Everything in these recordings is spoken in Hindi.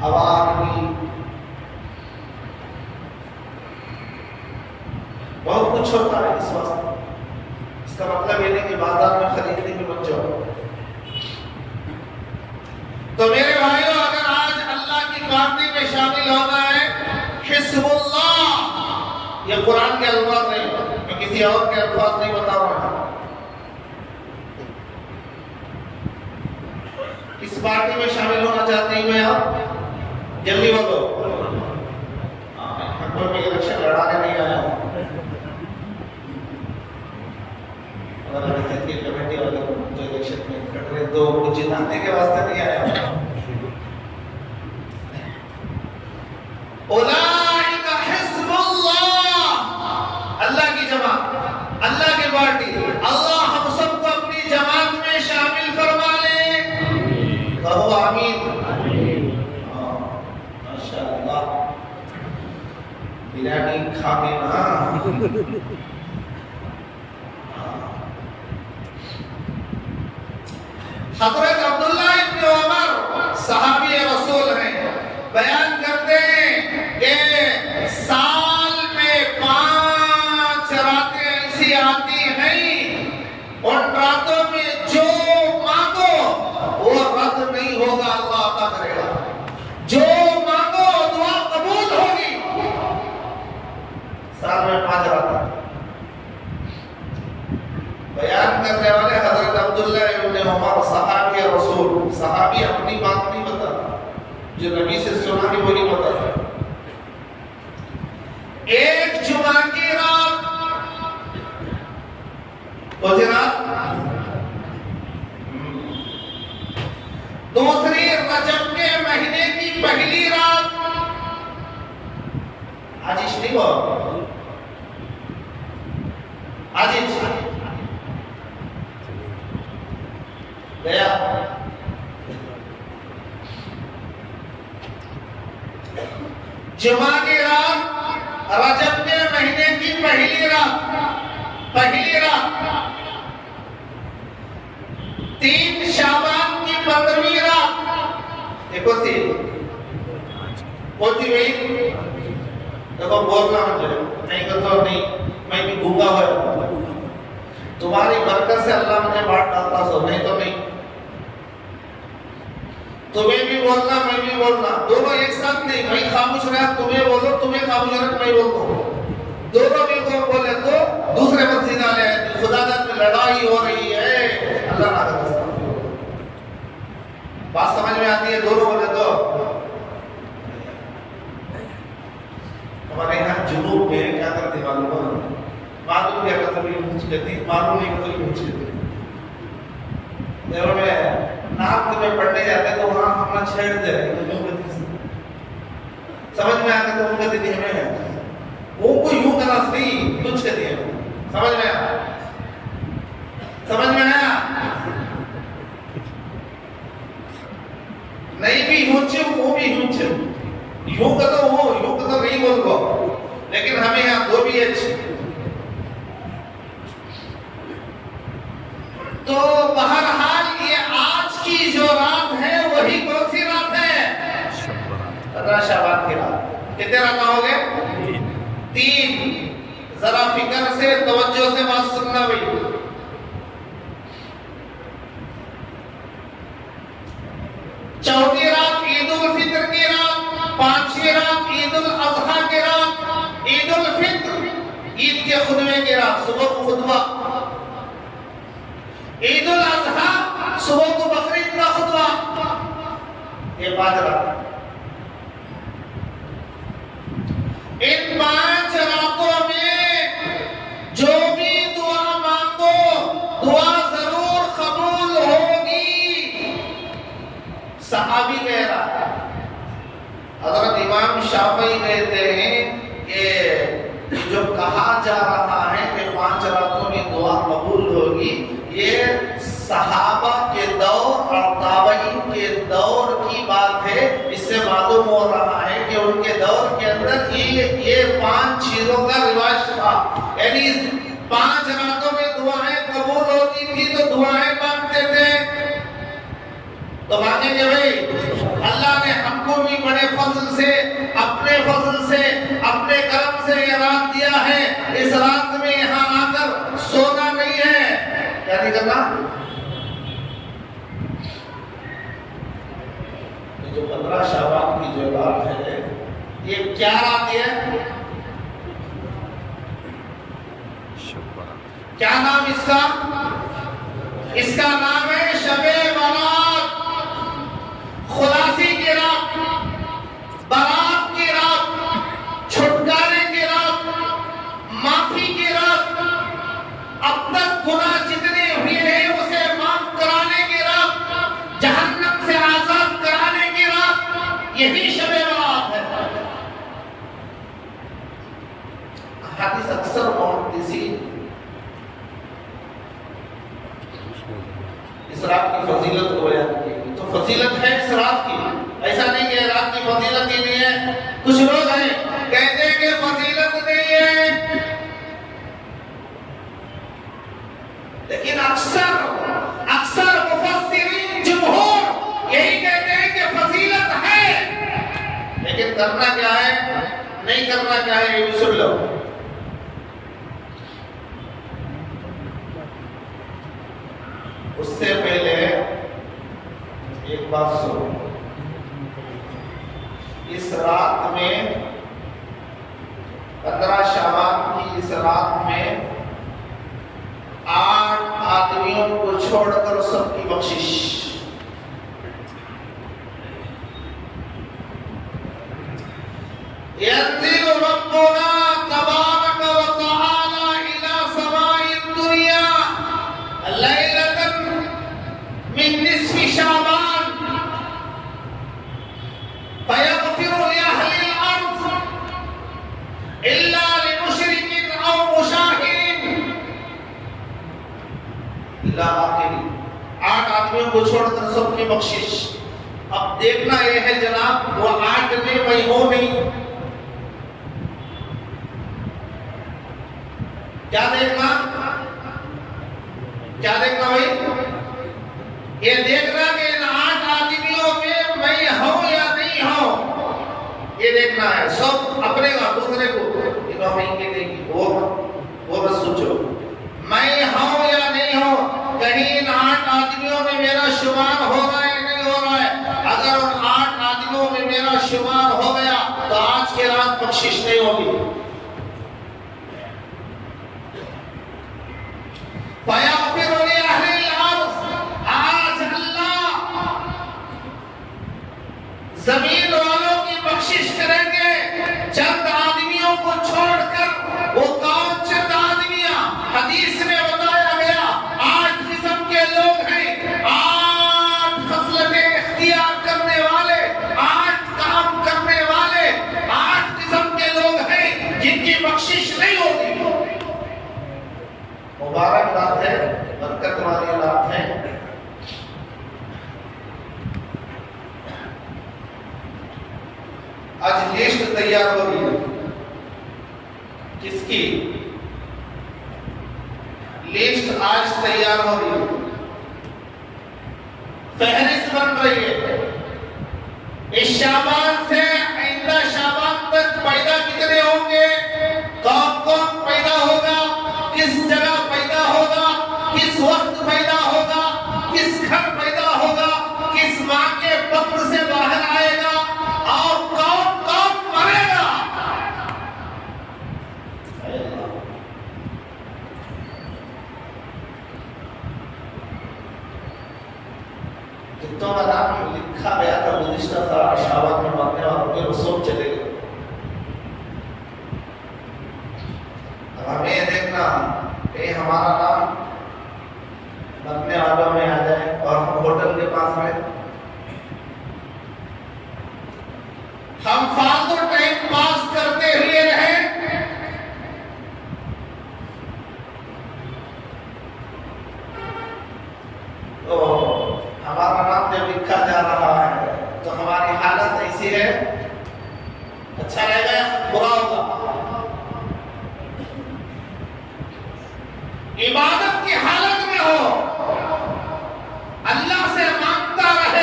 हवा की, बहुत कुछ होता है इस वास्ते। इसका मतलब ये नहीं कि बाजार में खरीदने के बच जाओ। तो मेरे भाइयों, अगर आज अल्लाह की पार्टी में शामिल होना है, हिस्बुल्लाह, ये कुरान के अल्फाज नहीं, मैं किसी और के अल्फाज नहीं बता रहा हूं। किस पार्टी में शामिल होना चाहते हैं? मैं आप जल्दी बोलो। मैं इलेक्शन लड़ाने नहीं आया हूं। कमेटी वाले जो इलेक्शन में लड़ रहे, तो कुछ जिताने के वास्ते नहीं आया हूं। उलाइका हिस्बुल्लाह, अल्लाह की जमात, अल्लाह की पार्टी। अल्लाह हम सबको अपनी जमात में शामिल फरमा ले। कहो आमीन। माशाअल्लाह, बिरयानी खा के ना। हज़रत अब्दुल्लाह इब्न उमर सहाबी रसूल हैं, बयान करते हैं कि साल में 5 रातें ऐसी आती हैं, उन रातों में जो मांगो वो रद्द नहीं होगा, अल्लाह अता करेगा। जो मांगो दुआ कबूल होगी। साल में 5 रातें बयान करने वाले हज़रत अब्दुल्लाह इब्न उमर सहाबी रसूल। सहाबी अपनी बात नहीं बता, जो नबी से सुना कि वो नहीं बता। एक जुमा की रात, कौन रात? दूसरी रजब के महीने की पहली रात। आज नहीं हो, आज गया। जुमा की रात, रजब के महीने की पहली रात, 3 शाबान की 15वीं रात। देखो सी होती हुई, देखो बोलना मुझे नहीं तो नहीं, मैं भी भूखा हुआ, तुम्हारी बरकत से अल्लाह मुझे बांट डालता सो, नहीं तो नहीं। तुम्हें भी बोलना, मैं भी बोलना, दोनों एक साथ नहीं। मैं खामोश रहा, तुम्हें बोलो, तुम्हें खामोश रहा, मैं बोलूं, दोनों मिलकर बोले तो दूसरे मस्जिद वाले खुदादत में लड़ाई हो रही है। अल्लाह ना करे, बात समझ में आती है? दोनों बोले तो हमारे यहाँ जुनूब में क्या करते मालूम क्या करते? पूछ लेती, मालूम नहीं मतलब पूछ लेती। जब मैं नाक में पढ़ने जाते तो वहां हम छेड़ दे रहे, तो समझ में आते तो उनका दिन हमें वो को यूं करना सही तुझ के दिए। समझ में आया? समझ में आया? नहीं भी यूंचे, वो भी यूंचे, यूं का तो वो यूं का तो नहीं बोल को, लेकिन हमें यहाँ दो भी अच्छे। तो बहरहाल ये आज की जो रात है वही कौन सी रात है? शाबान की रात। कितने रात हो गए? 3। जरा फिक्र से, तवज्जो से बात सुनना भाई। चौथी रात ईद उल फित्र की रात, 5वीं रात ईद उल अजहा की रात, ईद उल फित्र ईद के खुतबे की रात, सुबह को खुतबा, ईद उल अजहा सुबह को बकरीद का खुतबा। ये 5 रात। इन 5 रातों में जो भी दुआ मांगो, दुआ जरूर कबूल होगी। सहाबी कह रहा, हज़रत इमाम शाफई कहते हैं कि जो कहा जा रहा है कि 5 रातों में दुआ कबूल होगी, ये सहाबा के दौर और ताबईन के दौर की बात है। इससे मालूम हो रहा है कि उनके दौर के अंदर ये 5 चीजों का रिवाज था। यानी 5 रातों में दुआएं कबूल होती थी तो दुआएं मांगते थे। तो मांगेंगे भाई, अल्लाह ने हम हमको भी बड़े फजल से, अपने फजल से, अपने करम से ये रात दिया है। इस रात में यहाँ आकर सोना नहीं है। क्या नहीं करना? ये जो 15 शाबान की जो रात है, ये क्या रात है? क्या नाम इसका? इसका नाम है शबे बारात, खुलासी की रात, बारात की रात, छुटकारे की रात, माफी की रात, अब तक गुनाह जितने हुए हैं उसे माफ कराने की रात, जहन्नम से आजाद कराने की रात, यही शबे बारात है। हदीस अक्सर मुहद्दिसीन इस रात की फजीलत को बयान की। तो फजीलत है इस रात की, ऐसा नहीं कि रात की फजीलत ही नहीं है। कुछ लोग हैं कहते हैं कि फजीलत नहीं है, लेकिन अक्सर मुफस्सिरीन जुमहूर यही कहते हैं कि फजीलत है, लेकिन करना क्या है, नहीं करना क्या है, ये भी सुन लो। उससे पहले एक बात सुनो, इस रात में 15 शाबान की इस रात में 8 आदमियों को छोड़कर सबकी बख्शिश। यंज़िलु रब्बुना तबारक व तआला इला समाई दुनिया लैलतन मिन निस्फि शाबान फयग़फ़िरु लिअहलिल अर्ज़ इल्ला लिमुशरिकिन औ मुशाहिरिन इला आखिरी। 8 आदमियों को छोड़कर सबकी बख्शिश। अब देखना यह है जनाब, वो 8 में मैं हूं नहीं। क्या देखना? क्या देखना भाई? ये देखना कि इन 8 आदमियों में मैं हूं या नहीं हूं, ये देखना है। सब अपने का दूसरे को इन्होंने देगी, वो बस सोचो मैं हूं या नहीं हूं, कहीं इन 8 आदमियों में मेरा शुमार हो रहा है नहीं हो रहा है। अगर उन 8 आदमियों में मेरा शुमार हो गया तो आज की रात बख्शिश नहीं होगी। आज अल्लाह जमीन वालों की बख्शिश करेंगे। चंद आदमियों को छोड़कर, वो कौन चंद आदमियां? हदीस में बताया गया 8 किस्म के लोग हैं, 8 खसलतें इख्तियार करने वाले, 8 काम करने वाले, 8 किस्म के लोग हैं जिनकी बख्शिश नहीं होती। मुबारक रात है, बरकत वाली रात है। आज लिस्ट तैयार हो रही है। किसकी लिस्ट आज तैयार हो रही है? फहरिस्त बन रही है। इस शाबान से आइंदा शाबान तक पैदा कितने होंगे, कौन कौन पैदा होगा, किस जगह पैदा होगा, किस वक्त पैदा होगा, किस घर पैदा होगा, किस मां के बक्र से बाहर आएगा, और कौन कौन मरेगा। जितना नाम लिखा गया था गुज़िश्ता शाबान में मरने वालों के, वो सब चले गए। हमें देखना ये हमारा नाम मरने वालों में आ जाए और हम होटल के पास आए, हम फालतू टाइम पास करते हुए रहे। तो हमारा नाम जब लिखा जा रहा है तो हमारी हालत ऐसी है, अच्छा रहेगा या बुरा होगा? इबादत की हालत में हो, अल्लाह से मांगता रहे,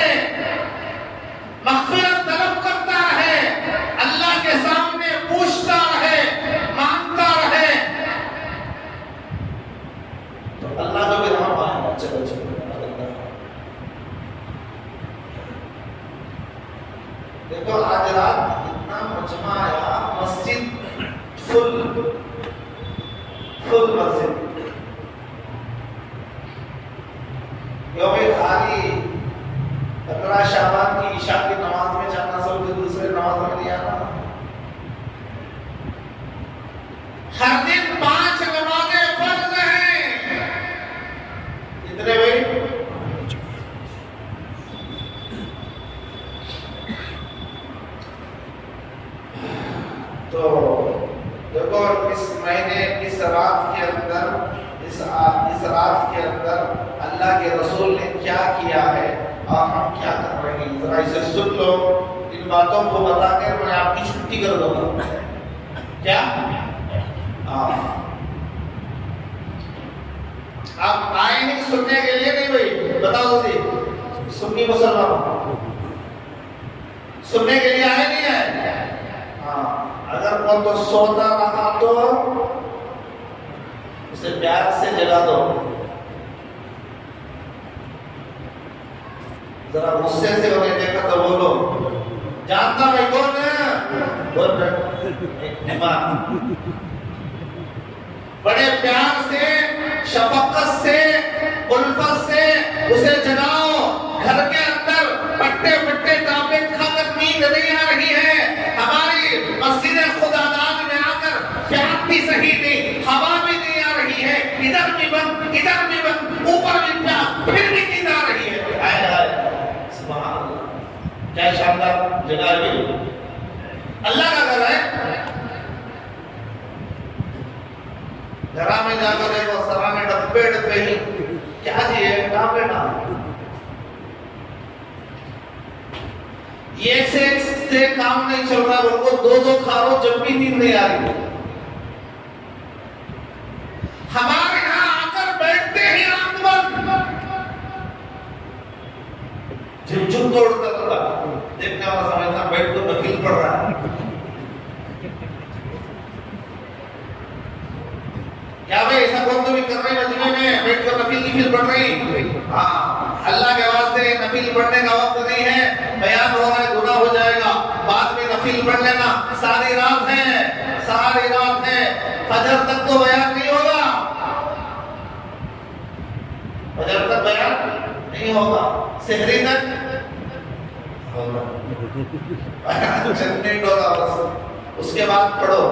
चलो चलो। देखो आज रात इतना मजमा आया, मस्जिद फुल मस्जिद, क्योंकि खाली 15 शाबान की ईशा की नमाज में जाना, सब दूसरे नमाज में नहीं आना। हर दिन 5 नमाजें फर्ज हैं। कितने भाई? तो देखो इस महीने, इस रात के अंदर, इस रात के अंदर अल्लाह के रसूल ने क्या किया है और हम क्या कर रहे हैं, जरा इसे सुन लो। इन बातों को बताकर मैं आपकी छुट्टी कर दूंगा। क्या आप आए नहीं सुनने के लिए? नहीं भाई, बताओ जी, सुन्नी मुसलमान सुनने के लिए आए नहीं है? अगर वो तो सोता रहा तो उसे प्यार से जगा दो, जरा गुस्से से उन्हें देखा तो बोलो, जानता मैं कौन है? बोल बड़े प्यार से, शफकत से, उल्फत से उसे जगाओ। घर के अंदर पट्टे पट्टे तांबे खाकर नींद नहीं आ रही है। हमारी मस्जिद खुदादाद में आकर प्यार भी सही नहीं, हवा भी नहीं आ रही है, इधर भी बंद, इधर भी बंद, ऊपर भी प्यार, फिर भी नींद आ रही है। आए आए, सुभान अल्लाह, क्या शानदार जगह है, अल्लाह का घर है। घरा में जाकर देखो, सराने डब्बे डब्बे ही, क्या जी है, कहाँ पे ना एक से काम नहीं चल रहा, उनको दो खा लो जब भी नींद नहीं आ रही। हमारे यहाँ आकर बैठते ही आंख बंद, झुमझुम तोड़ता था, देखने वाला समझता बैठ तो नफिल पड़ रहा है। क्या भाई ऐसा कौन तो भी कर रहे मजमे में बैठ कर नफिल पढ़ रही? हाँ, अल्लाह के वास्ते नफिल पढ़ने का वक्त नहीं है, बयान हो रहा है, गुनाह हो जाएगा, बाद में नफिल पढ़ लेना। सारी रात है, फजर तक तो बयान नहीं होगा, फजर तक बयान नहीं होगा, सहरी तक होगा, उसके बाद पढ़ो।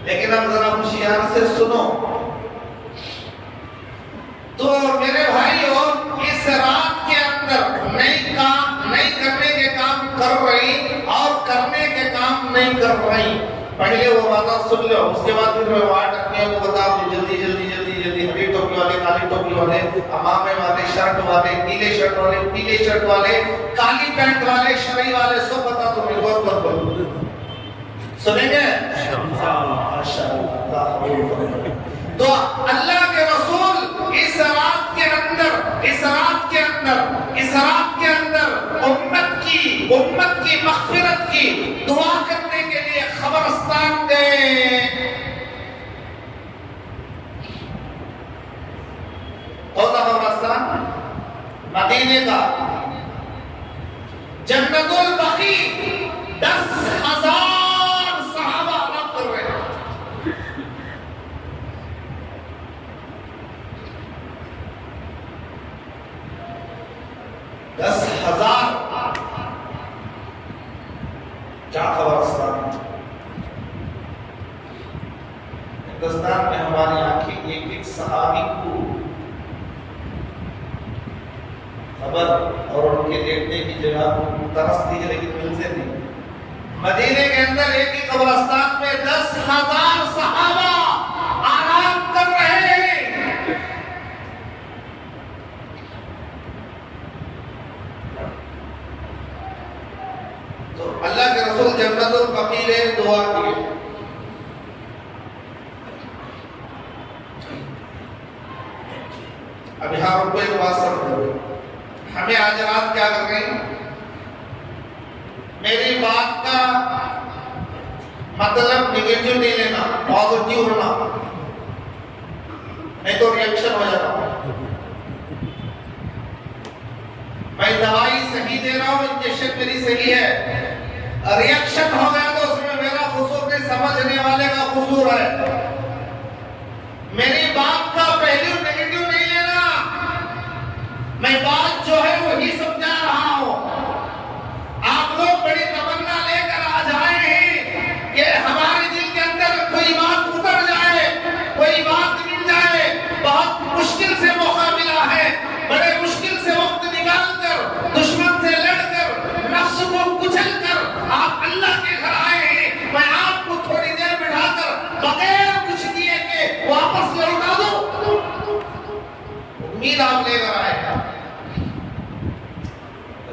लेकिन अब जरा होशियार से सुनो। तो मेरे भाइयों, इस रात के अंदर नई करने के काम कर रही और करने के काम नहीं कर रही, पहले वो बात सुन लो, उसके बाद फिर मैं वहां टकनियों को बताऊं, जल्दी हरी टोपी वाले, काली टोपी वाले, अमामे वाले, शर्ट वाले, नीले शर्ट वाले, पीले शर्ट वाले, काली पैंट वाले, शरई वाले, सब बता दो। मैं बहुत सुनेंगे तो अल्लाह के रसूल इस रात के अंदर उम्मत की मग़फ़िरत की दुआ करने के लिए खबरस्तान गए। कौन सा खबरस्तान? मदीने का जन्नतुल बकी। 10,000 सहाबा आराम कर रहे हैं। 10,000 क्या खबरस्तान। हिंदुस्तान में हमारी आंखें एक सहाबी को खबर और उनके देखने की जगह तरसती है, लेकिन मिलते नहीं। मदीने के अंदर एक ही कब्रिस्तान में 10,000 सहाबा आराम कर रहे हैं। तो अल्लाह के रसूल जन्नतुल बकी ले दुआ की। अब यहाँ रुको, एक बात समझो, हमें आज रात क्या कर रहे हैं? मेरी बात का मतलब निगेटिव नहीं लेना, पॉजिटिव होना, नहीं तो रिएक्शन हो जाता। पोजीशन मेरी सही है, रिएक्शन हो गया तो उसमें मेरा कसूर नहीं, समझने वाले का कसूर है। मेरी बात का पहलू नेगेटिव नहीं लेना, मैं बात जो है वही समझा रहा हूं। आप लोग बड़ी तमन्ना लेकर आ जाए हैं कि हमारे दिल के अंदर कोई बात उतर जाए, कोई बात मिल जाए। बहुत मुश्किल से मौका मिला है, बड़े मुश्किल से वक्त निकाल कर, दुश्मन से लड़कर, नफ्स को कुचल कर आप अल्लाह के घर आए हैं। मैं आपको थोड़ी देर बिठाकर बगैर कुछ दिए के वापस लौटा दूं, उम्मीद आप लेकर आए।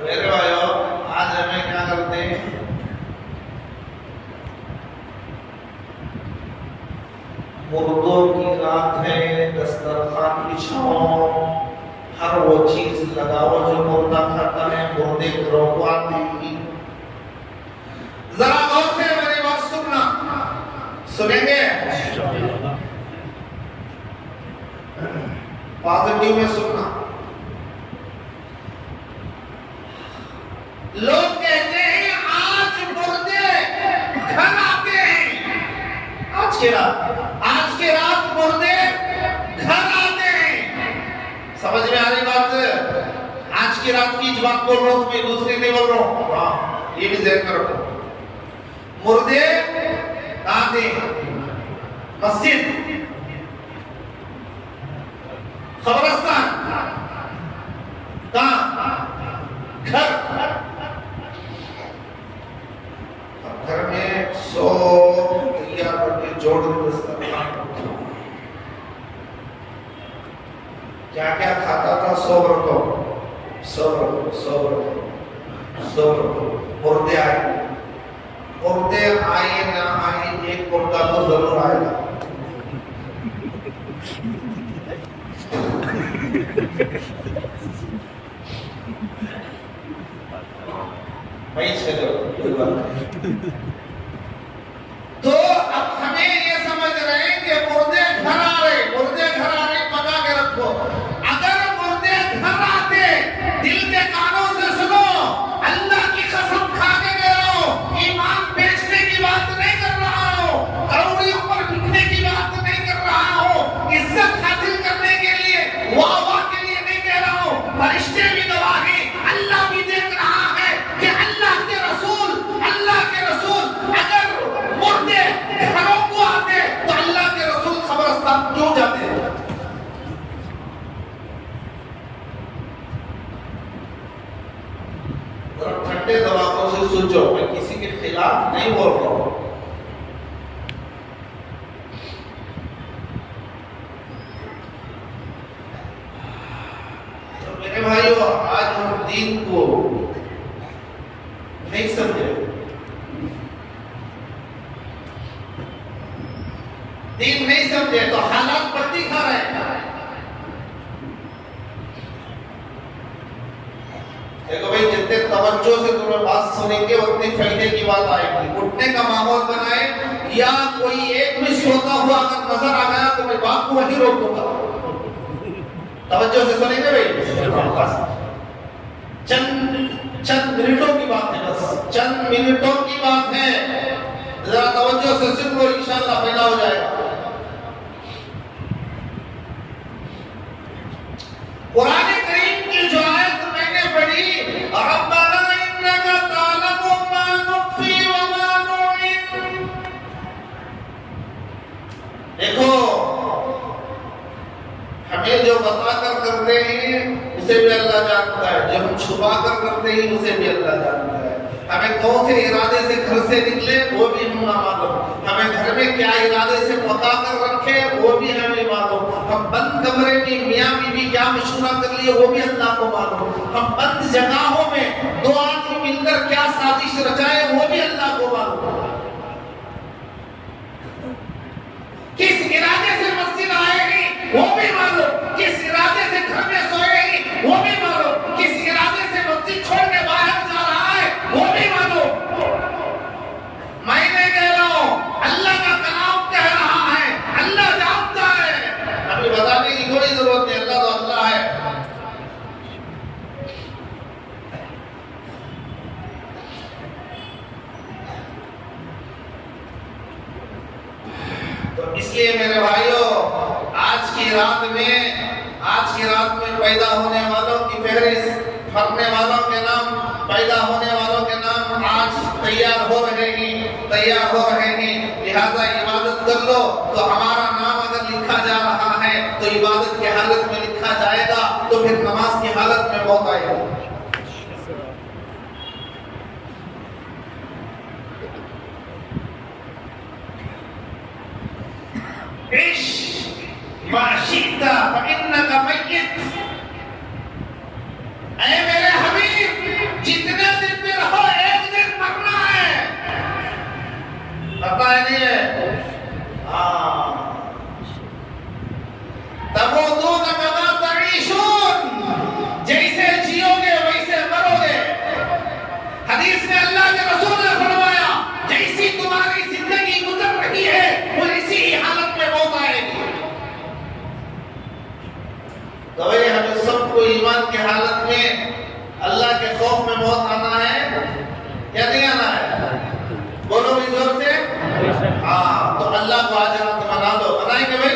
मेरे भाइयों, आज हमें क्या करते हैं, मुर्दों की रात है, दस्तरखान बिछाओ, हर वो चीज लगाओ जो मुर्दा खाता है, मुर्दे घरों को आते ही। जरा गौर से मेरी बात सुनना, सुनेंगे? पॉजिटिव में सुनना। लोग कहते हैं आज मुर्दे घर आते हैं, आज के रात मुर्दे घर आते हैं। समझ में आ रही बात? आज की रात की बात बोल रहा हूं, मैं दूसरी नहीं बोल रहा हूं। हाँ, ये भी ध्यान में रखो। मुर्दे आते हैं, मस्जिद, कब्रिस्तान, कहां? घर में 100 तैयार करके जोड़ क्या क्या खाता था, 100 रखो, 100 रखो, 100 रखो, 100 रखो। मुर्दे आए, मुर्दे आए ना आए, एक मुर्दा तो जरूर आएगा। भाई चलो, तो अब हमें ये समझ रहे हैं कि मुर्दे घर आ रहे, मुर्दे घर आ रहे, पका के रखो। अगर मुर्दे घर आते, दिल के कानों से सुनो, अल्लाह की कसम खा के कह रहा हूं, ईमान बेचने की बात नहीं कर रहा हूं, करोड़ियों पर बिकने की बात नहीं कर रहा हूं, इज्जत हासिल करने के लिए, वाह वाह के लिए नहीं कह रहा हूं। फरिश्ते भी गवाह हैं, अल्लाह भी देख रहा है कि अल्लाह के रसूल अगर मुर्दे घरों को आते तो अल्लाह के रसूल कब्रिस्तान क्यों जाते? ठंडे दिमागों से सोचो, मैं किसी के खिलाफ नहीं बोल रहा हूं। तो मेरे भाइयों, आज हम दीन को नहीं समझे, दीन नहीं समझे तो हालात पट्टी खा रहे हैं। देखो भाई, जितने तवज्जो से तुम्हें बात सुनेंगे उतनी फायदे की बात आएगी। उठने का माहौल बनाए, या कोई एक भी सोता हुआ अगर नजर आ गया तो मैं बात को वहीं रोक दूंगा। तवज्जो से सुनेंगे भाई, चंद मिनटों की बात है, बस चंद मिनटों की बात है, जरा तवज्जो से सुन लो, इंशाअल्लाह फायदा हो जाएगा। कुरान करीम की जो आयत मैंने पढ़ी, रब्बना इन्नका तालमु मा नुख्फी व मा नु'लिन। देखो, हमें जो बताकर करते हैं उसे भी अल्लाह जानता है, जो हम छुपा कर करते हैं उसे भी अल्लाह जानता है। हमें कौन से इरादे से घर से निकले वो भी हम ना मालूम, हमें घर में क्या इरादे से पका कर रखे वो भी हमें मालूम, हम बंद कमरे में मियाँ बीवी क्या मशवरा कर लिए वो भी अल्लाह को मालूम, हम बंद जगहों में 2 आदमी मिलकर क्या साजिश रचाए वो भी अल्लाह को मालूम। किस इरादे से मस्जिद आएगी वो भी मालूम, किस इरादे से घर में सोएगी वो भी मालूम, किस इरादे से मस्जिद छोड़ के बाहर जा रहा है वो भी मालूम। मैं नहीं कह रहा हूं, अल्लाह का कलाम कह रहा है, अल्लाह जानता है, अभी बताने की कोई जरूरत नहीं, अल्लाह तो अल्लाह है। आज की रात में पैदा होने वालों की फहरिस्त, मरने वालों के नाम, पैदा होने वालों के नाम आज तैयार हो रहे हैं। लिहाजा इबादत कर लो। तो हमारा नाम अगर लिखा जा रहा है तो इबादत की हालत में लिखा जाएगा, तो फिर नमाज की हालत में मौत आएगी। माशिता फइन्नका मय्यित। ऐ मेरे हबीब, जितने दिन भी रहो एक दिन मरना है। पता है नहीं है? तमूतून कमा तईशून, जैसे जियोगे वैसे मरोगे। हदीस में अल्लाह के रसूल ने फरमाया, जैसी तुम्हारी जिंदगी गुजर रही है वो इसी हालत में मौत आएगी। तो भाई हमें सबको ईमान की हालत में अल्लाह के खौफ में मौत आना है या नहीं आना है? बोलो भी जोर से। तो अल्लाह को आज रात मना दो। मनाएंगे भाई?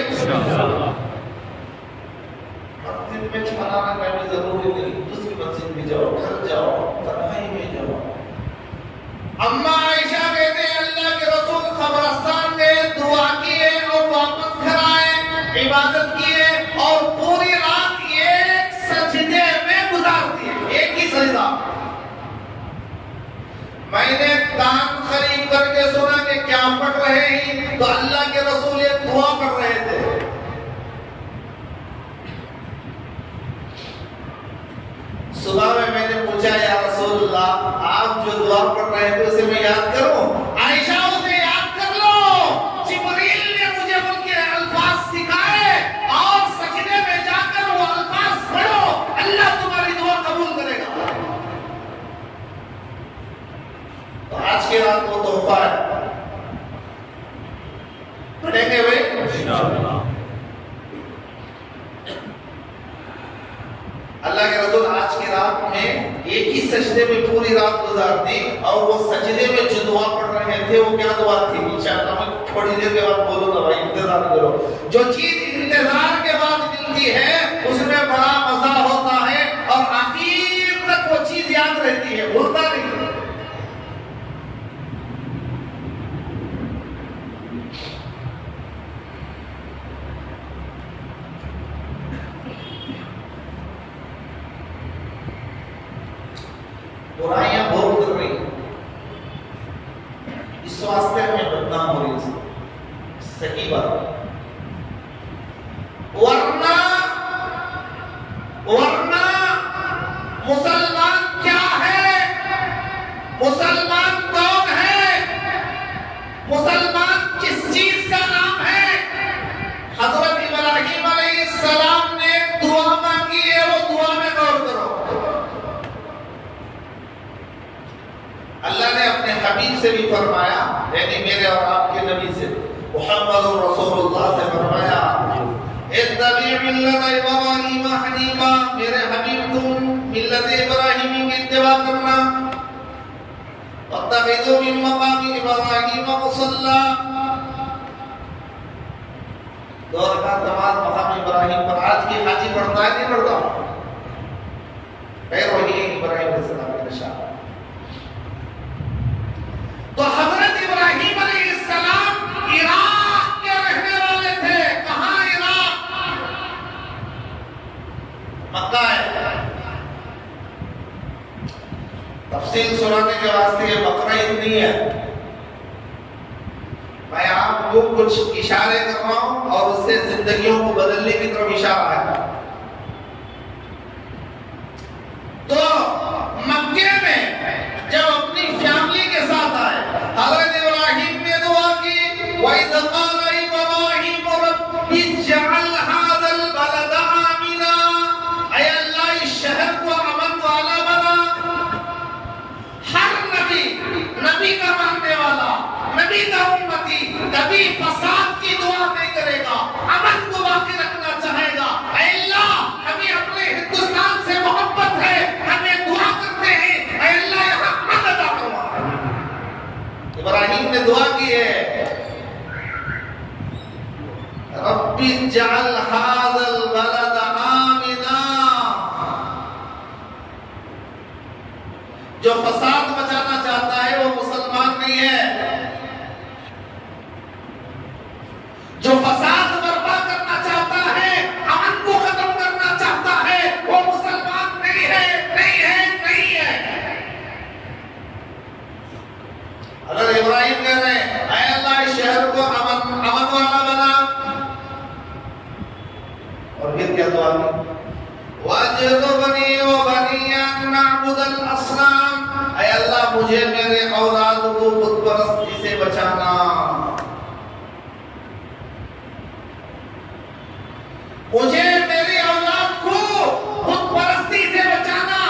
मस्जिद में मनाना कोई जरूरी नहीं, दूसरी मस्जिद में जाओ, घर जाओ, तन्हाई में जाओ। अम्मा आयशा कहते हैं अल्लाह के रसूल कब्रिस्तान गए, दुआ किए और वापस घर आए, इबादत किए और पूरी रात एक सजदे में गुजार दिए, एक ही सजदा। मैंने कान करीब करके सुना कि क्या पढ़ रहे हैं, तो अल्लाह के रसूल एक दुआ पढ़ रहे थे। सुबह में मैंने पूछा, या रसूलल्लाह, आप जो दुआ पढ़ रहे थे उसे मैं याद करूं? आयशा, उसे याद कर लो। जिब्रील ने मुझे उनके अल्फाज सिखाए और सजदे में जाकर वो अल्फाज पढ़ो, अल्लाह तुम्हारी दुआ कबूल करेगा। तो आज की रात वो तोहफा है, पढ़ेंगे भाई इंशाअल्लाह। अल्लाह के रसूल आज की रात में एक ही सजदे में पूरी रात गुजार दी, और वो सजदे में जो दुआ पढ़ रहे थे वो क्या दुआ थी? इंशाअल्लाह मैं थोड़ी देर के बाद बोलूंगा भाई, इंतजार करो। जो चीज इंतजार के बाद मिलती है उसमें बड़ा मजा होता है और आखिर तक वो चीज याद रहती है, भूलता नहीं। बुराइयां बहुत कर रही, इस वास्ते हमें बदनाम हो रही है, सही बात। वरना मुसलमान क्या है, मुसलमान कौन है, मुसलमान किस चीज का नाम है? हजरत इब्राहिम अलैहिस्सलाम ने दुआ मांगी है, वो दुआ में गौर करो। अल्लाह ने अपने हबीब से भी फरमाया, यानी मेरे और आपके नबी से, मुहम्मद रसूलुल्लाह से फरमाया, इत्तबी मिल्लत इब्राहीम हनीफा, मेरे हबीब तुम मिल्लत इब्राहीमी की इत्तिबा करना। वत्तखिज़ू मिन मक़ामि इब्राहीम मुसल्ला, दो रकात नमाज मक़ाम इब्राहीम पर। आज की हाजी पढ़ता है नहीं पढ़ता? है वही इब्राहीम अलैहिस्सलाम के निशान। तो हजरत इब्राहीम अलैहिस्सलाम इराक के रहने वाले थे। कहां? इराक, मक्का है। तफसील सुनाने के वास्ते ये बकरा इतनी है, मैं आपको कुछ इशारे कर रहा हूं और उससे जिंदगियों को बदलने की तरफ इशारा है। तो मक्के में जब अपनी फैमिली के साथ आए, हज़रत इब्राहीम ने दुआ की, वइज़ क़ाल इब्राहीम रब्बी इजअल हाज़ल बलद आमिना, ऐ अल्लाह इस शहर को अमन वाला बना। हर नबी का मानने वाला, नबी का उम्मती कभी फसाद की दुआ नहीं करेगा, अमन को बाकी रखना चाहेगा। ऐ वजनुबनी व बनिया नअबुदल असनाम, ऐ अल्लाह मुझे मेरे औलाद को बुत परस्ती से बचाना, मुझे मेरी औलाद को बुत परस्ती से बचाना।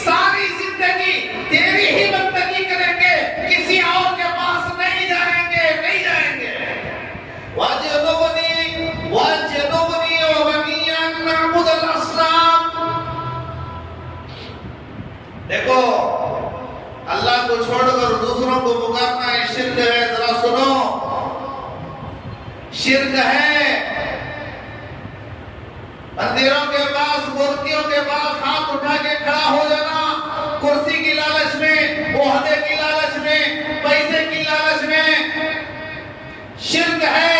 सारी जिंदगी तेरी ही बंदगी करेंगे, किसी और के पास नहीं जाएंगे। वजनुबनी व बनिया नअबुदल असनाम। देखो, अल्लाह को छोड़कर दूसरों को पुकारना है, शिर्क है। जरा सुनो, शिर्क है। मंदिरों के पास, मूर्तियों के पास हाथ उठा के खड़ा हो जाना, कुर्सी की लालच में, ओहदे की लालच में, पैसे की लालच में, शिर्क है।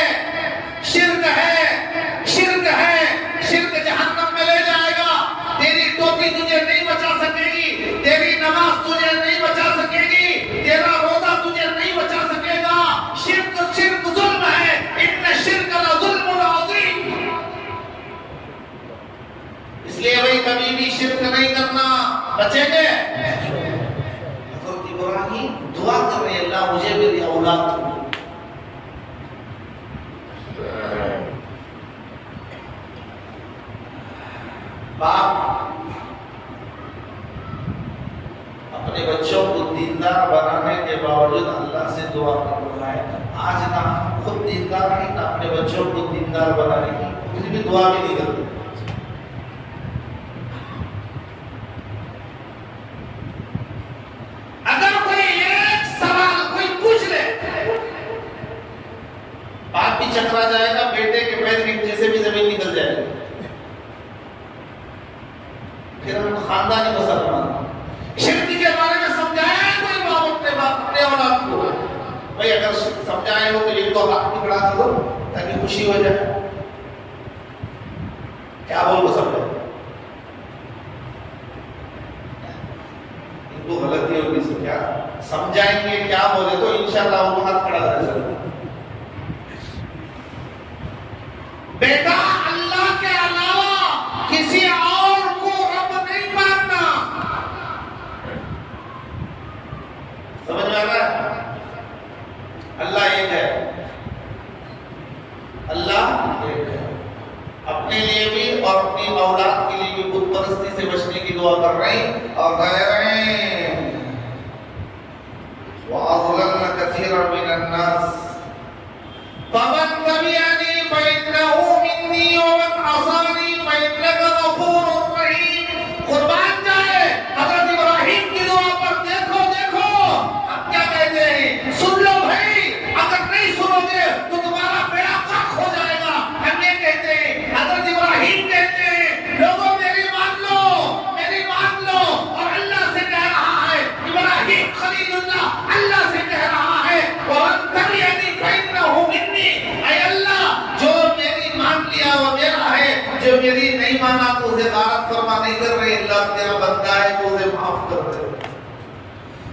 शिर्क जहन्नम में ले जाएगा। तेरी टोपी तुझे नहीं बचा सकेगी, तेरी नमाज तुझे नहीं बचा सकेगी, तेरा रोजा तुझे नहीं बचा सकेगा। शिर्क जुल्म है। इन्ने शिर्क लजुल्मुन अज़ीम। इसलिए भाई कभी भी शिर्क नहीं करना, बचेंगे। हज़रत इब्राहीम दुआ कर रहे, अल्लाह मुझे मेरी औलाद दो। बाप अपने बच्चों को दीनदार बनाने के बावजूद अल्लाह से दुआ कर रहा है। आज ना खुद दीनदार नहीं, ना अपने बच्चों को दीनदार बनाने की कुछ भी दुआ भी नहीं करते। अगर कोई एक सवाल कोई पूछ ले, बाप भी चकरा जाएगा, बेटे के पैर के नीचे से भी जमीन निकल जाएगी। फिर हम खानदानी मुसलमान शिर्क के बारे में समझाया है कोई बाप अपने औलाद को? भाई अगर समझाए हो तो ये तो हाथ पकड़ा दो ताकि खुशी हो जाए। क्या बोलो समझे? इनको गलती होगी से क्या समझाएंगे, क्या बोले तो इंशाल्लाह वो हाथ खड़ा कर सकते। बेटा अल्लाह के अलावा किसी और को रब नहीं मानना। समझ में आ रहा है? अल्लाह एक है, अल्लाह एक है। अपने लिए भी और अपनी औलाद के लिए भी बुत परस्ती से बचने की दुआ कर रहे हैं और कह रहे हैं वअज़लल्ना कसीरन मिनन नास फमन तबिअनी फइन्नहु मिन्नी वमन असानी फइन्नका गफूरुर रहीम। कुर्बान जाए हज़रत इब्राहीम की दुआ पर। देखो हम क्या कहते हैं, सुन लो भाई, अगर नहीं सुनोगे तो तुम्हारा बेड़ा गर्क हो जाएगा। हम ये कहते हैं, हज़रत इब्राहीम कहते हैं, लोगों मेरी मान लो। और अल्लाह से कह रहा है, इब्राहीम खलीलुल्लाह अल्लाह से कह रहा है वमन तबिअनी फइन्नहु मिन्नी, ऐ अल्लाह जो मेरी मान लिया वो मेरा है, जो मेरी नहीं माना तो उसे गारत फरमा नहीं कर रहे। अल्लाह तेरा बंदा है तो उसे माफ कर दे।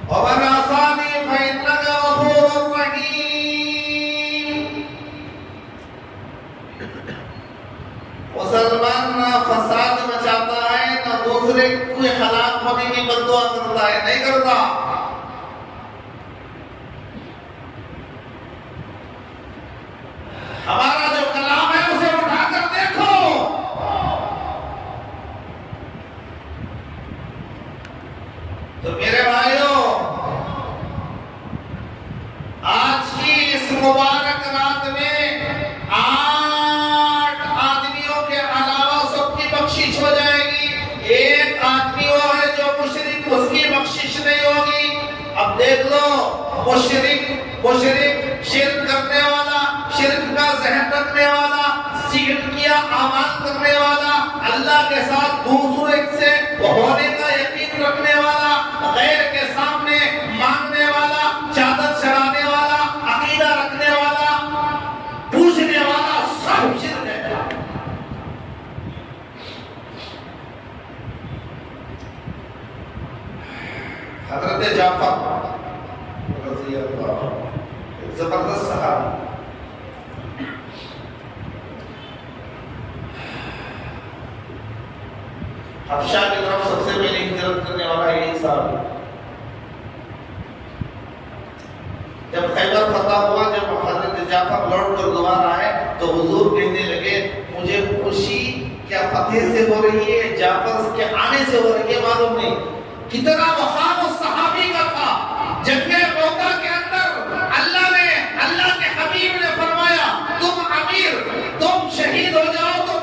वमन असानी फइन्नका गफूरुर रहीम। मुसलमान ना फसाद मचाता है, ना दूसरे कोई हलाक होने की बद्दुआ करता है, नहीं करता। हमारा जो कलाम है उसे उठाकर देखो। तो मेरे भाइयों, आज की इस मुबारक रात में 8 आदमियों के अलावा सबकी बख्शिश हो जाएगी। एक आदमी वो है जो मुशरिक, उसकी बख्शिश नहीं होगी। अब देख लो, मुशरिक शिर्क करने वाला, शिर्क का ज़हन रखने वाला, शिर्किया अमाल करने वाला, अल्लाह के साथ दूसरे से होने का यकीन रखने वाला, गैर के सामने मांगने वाला, चादर चढ़ाने वाला, अकीदा रखने वाला, पूछने वाला, सब शिर्क है। हज़रत जाफर रज़ी अल्लाह जबरदस्त सहाबी, हबशा की तरफ सबसे पहले हिजरत करने वाला यही साहब। जब खैबर फतह हुआ, जब हजरत जाफर लौट कर दोबारा आए तो हुजूर कहने लगे मुझे खुशी क्या फतेह से हो रही है, जाफर के आने से हो रही है मालूम नहीं। कितना वक़ार उस सहाबी का था। जंगे मौता के अंदर अल्लाह के हबीब ने फरमाया तुम अमीर, तुम शहीद हो जाओ तो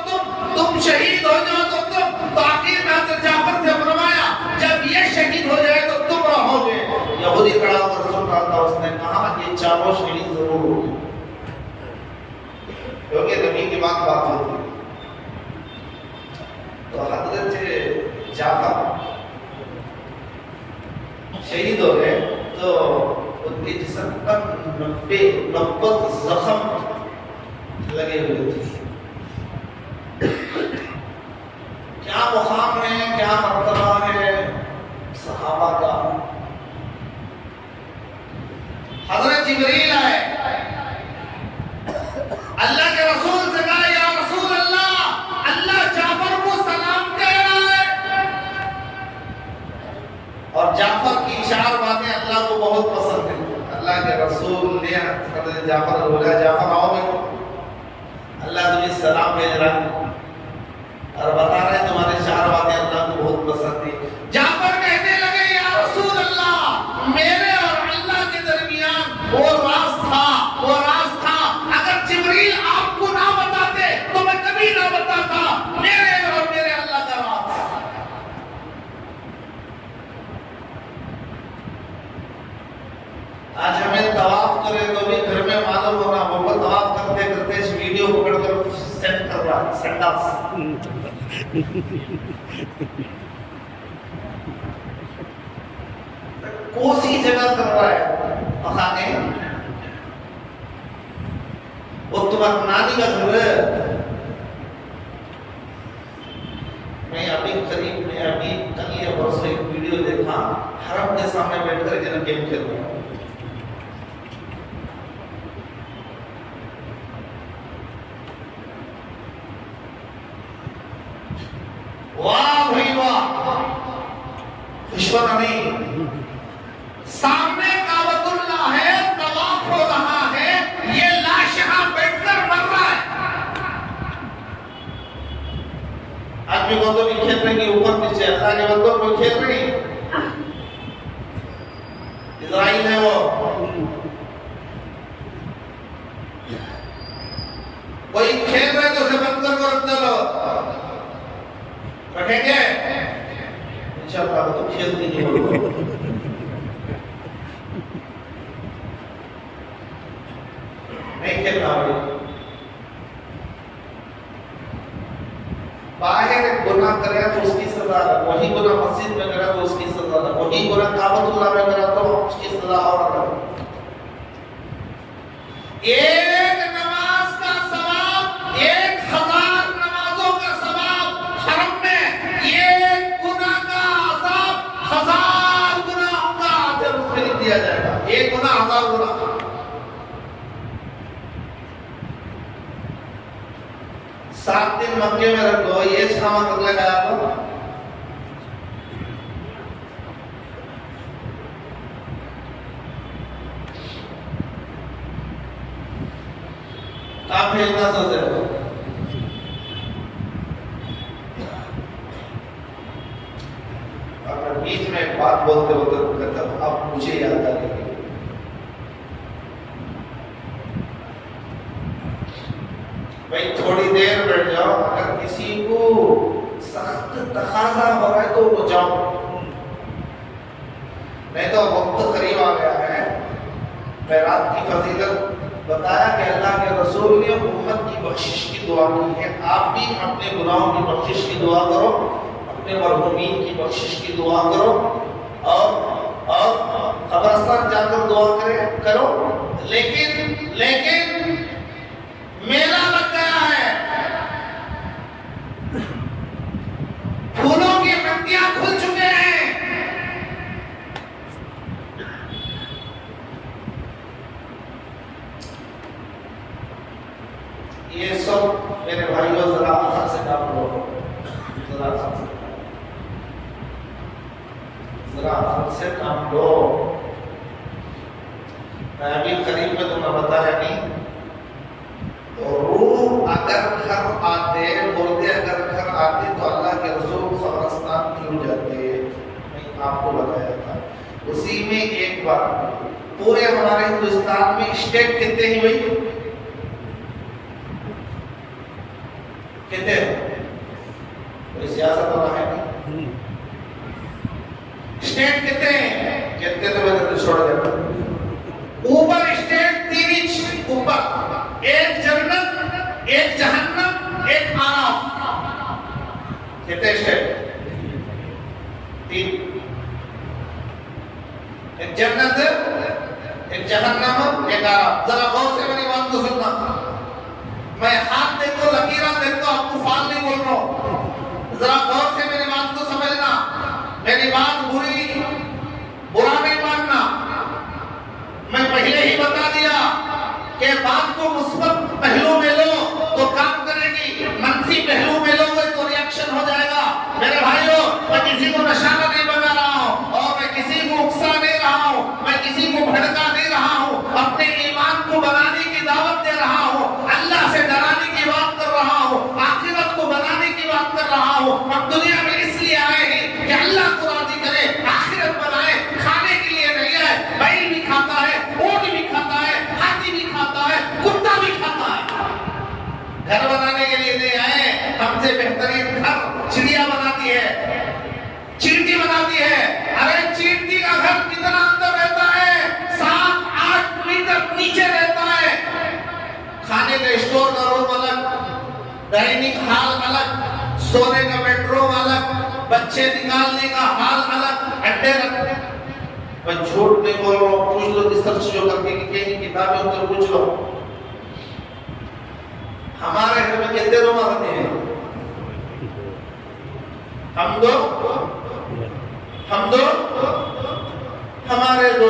तुम शहीद हो जाओ तो तुम। तो आखिर में हज़रत जाफर से फरमाया जब ये शहीद हो जाए तो तुम रहोगे। यहूदी खड़ा होकर सुन रहा था, उसने कहा ये चारों शहीद जरूर होंगे, क्योंकि नबी की बात होती। तो हज़रत जाफर शहीद हो गए तो उनके जिस्म पर 90 जख्म लगे हुए थे। क्या मुकाम है, क्या मर्तबा है सहाबा का। हज़रत जिब्रील आए, अल्लाह के रसूल से कहा या रसूल अल्लाह, अल्लाह जाफर को सलाम कह रहा है। और जाफर की 4 बातें अल्लाह को बहुत पसंद है। अल्लाह के रसूल ने हज़रत जाफर को बोला जाफर आओ भाई, अल्लाह तुम्हें सलाम भेज रहा है और बता रहे हैं तुम्हारे 4 बातें अल्लाह को बहुत पसंद थी। जाफर कहने लगे या रसूल अल्लाह, मेरे और अल्लाह के दरमियान वो राज था। अगर जिब्रील आपको ना बताते तो मैं कभी ना बताता, मेरे और मेरे अल्लाह का राज। आज हमें तवाफ करें तो भी घर में मालूम होना वो तवाफ करते करते इस वीडियो पकड़कर सेंड कर रहा है, सेंड कोसी जगह कर रहा है पकाने। वो तुम्हारी नानी का घर है। मैं अभी कल या परसों एक वीडियो देखा, हरम के सामने बैठकर जन गेम खेल रहा है। वाह भाई वाह, खुशबा नहीं। सामने काबतुल्लाह है, तवाफ हो रहा है, ये लाश यहां बैठकर मर रहा है। आदमी को तो भी खेल रहे हैं ऊपर नीचे, अल्लाह के बंदों को खेल रहे हैं। इजराइल है वो, कोई खेल रहे तो उसे बंद कर रख दो, रखेंगे इंशाअल्लाह। तो खेलती नहीं नहीं खेलना भाई। बाहर गुनाह करे तो उसकी सजा है, वही गुनाह मस्जिद में करे तो उसकी सजा है, वही गुनाह काबतुल्लाह में करे तो उसकी सजा और अलग। एक नमाज का सवाब 1000 नमाजों का सवाब हरम में, एक गुनाह का अज़ाब 1000 गुनाहों का अजर उसमें लिख दिया जाएगा। एक गुनाह 1000 गुनाह। 7 दिन मक्के में रखो, ये 6 मंत्र लगाया तो आप भेजना सोच रहे हो। बीच में एक बात बोलते बोलते अब मुझे याद आ गई। भाई थोड़ी देर बैठ जाओ, अगर किसी को सख्त तकाजा हो रहा है तो वो जाओ, नहीं तो वक्त करीब आ गया है। खैरात की फजीलत बताया कि अल्लाह के रसूल ने उम्मत की बख्शिश की दुआ की है। आप भी अपने गुनाहों की बख्शिश की दुआ करो, अपने मरहूमीन की बख्शिश की दुआ करो और कब्रिस्तान जाकर दुआ करो। लेकिन मेला लग गया है, फूलों की मंडियां खुल चुके हैं। ये सब मेरे भाइयों जरा आखिर से काम लो, जरा से काम लो। मैं अभी करीब में तुम्हें बताया नहीं, तो रूह अगर घर आते, मुर्दे अगर घर आते तो अल्लाह के रसूल कब्रिस्तान क्यों जाते, मैं आपको बताया था। उसी में एक बार पूरे हमारे हिंदुस्तान में स्टेट कितने ही हुई, कितने, कोई सियासत वाला है नहीं, स्टेट कितने कितने, तो मैंने छोड़ दिया। ऊपर स्टेट तीन इंच ऊपर, एक जन्नत, एक जहन्नम, एक आराफ। कितने स्टेट, तीन, एक जन्नत, एक जहन्नम, एक आराफ। जरा गौर से मेरी बात को सुनना, मैं हाथ देखो लकीरां देखो, आपको फाल नहीं बोल रहा हूं, जरा गौर से मेरी बात को समझना। मेरी बात बुरा नहीं मानना, मैं पहले ही बता दिया कि बात को मुस्बत पहलू में लो तो काम करेगी, मंफी पहलू में लोगे तो रिएक्शन हो जाएगा। मेरे भाइयों, मैं किसी को निशाना नहीं बना रहा हूं और मैं किसी को उकसा नहीं रहा हूं, मैं किसी को भड़का नहीं रहा हूं, अपने ईमान को बनाने की दावत दे रहा हूं, अल्लाह से डराने की बात कर रहा हूं, आखिरत को बनाने की बात कर रहा हूं। हम दुनिया में इसलिए आए हैं कि अल्लाह को राजी करे, आखिरत बनाए, खाने के लिए नहीं है। बैल भी खाता है, ऊंट भी खाता है, हाथी भी खाता है, कुत्ता भी खाता है। घर बनाने के लिए नहीं आए, हमसे बेहतरीन घर चिड़िया बनाती है, चींटी बनाती है। अरे चींटी का घर कितना अंदर रहता है, 7-8 मीटर नीचे रहता है। खाने का स्टोर का रूम अलग, डाइनिंग हॉल अलग, सोने का बेडरूम अलग, बच्चे निकालने का हॉल अलग, अड्डे रखते। मैं झूठ नहीं बोल रहा हूँ, पूछ लो रिसर्च जो करके कहीं किताबें उनसे पूछ लो। हमारे घर में कितने रूम रहते हैं, हम दो, हमारे दो,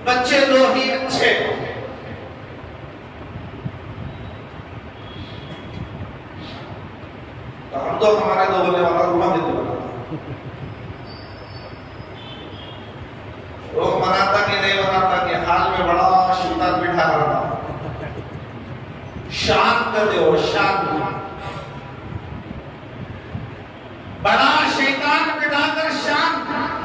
बच्चे दो ही अच्छे। तो हम तो हमारे दो बोलने वाला रूम नहीं बनाता, वो बनाता कि नहीं बनाता कि हाल में बड़ा शैतान बिठा रहा, शांत कर दो, शांत, बड़ा शैतान बिठाकर शांत।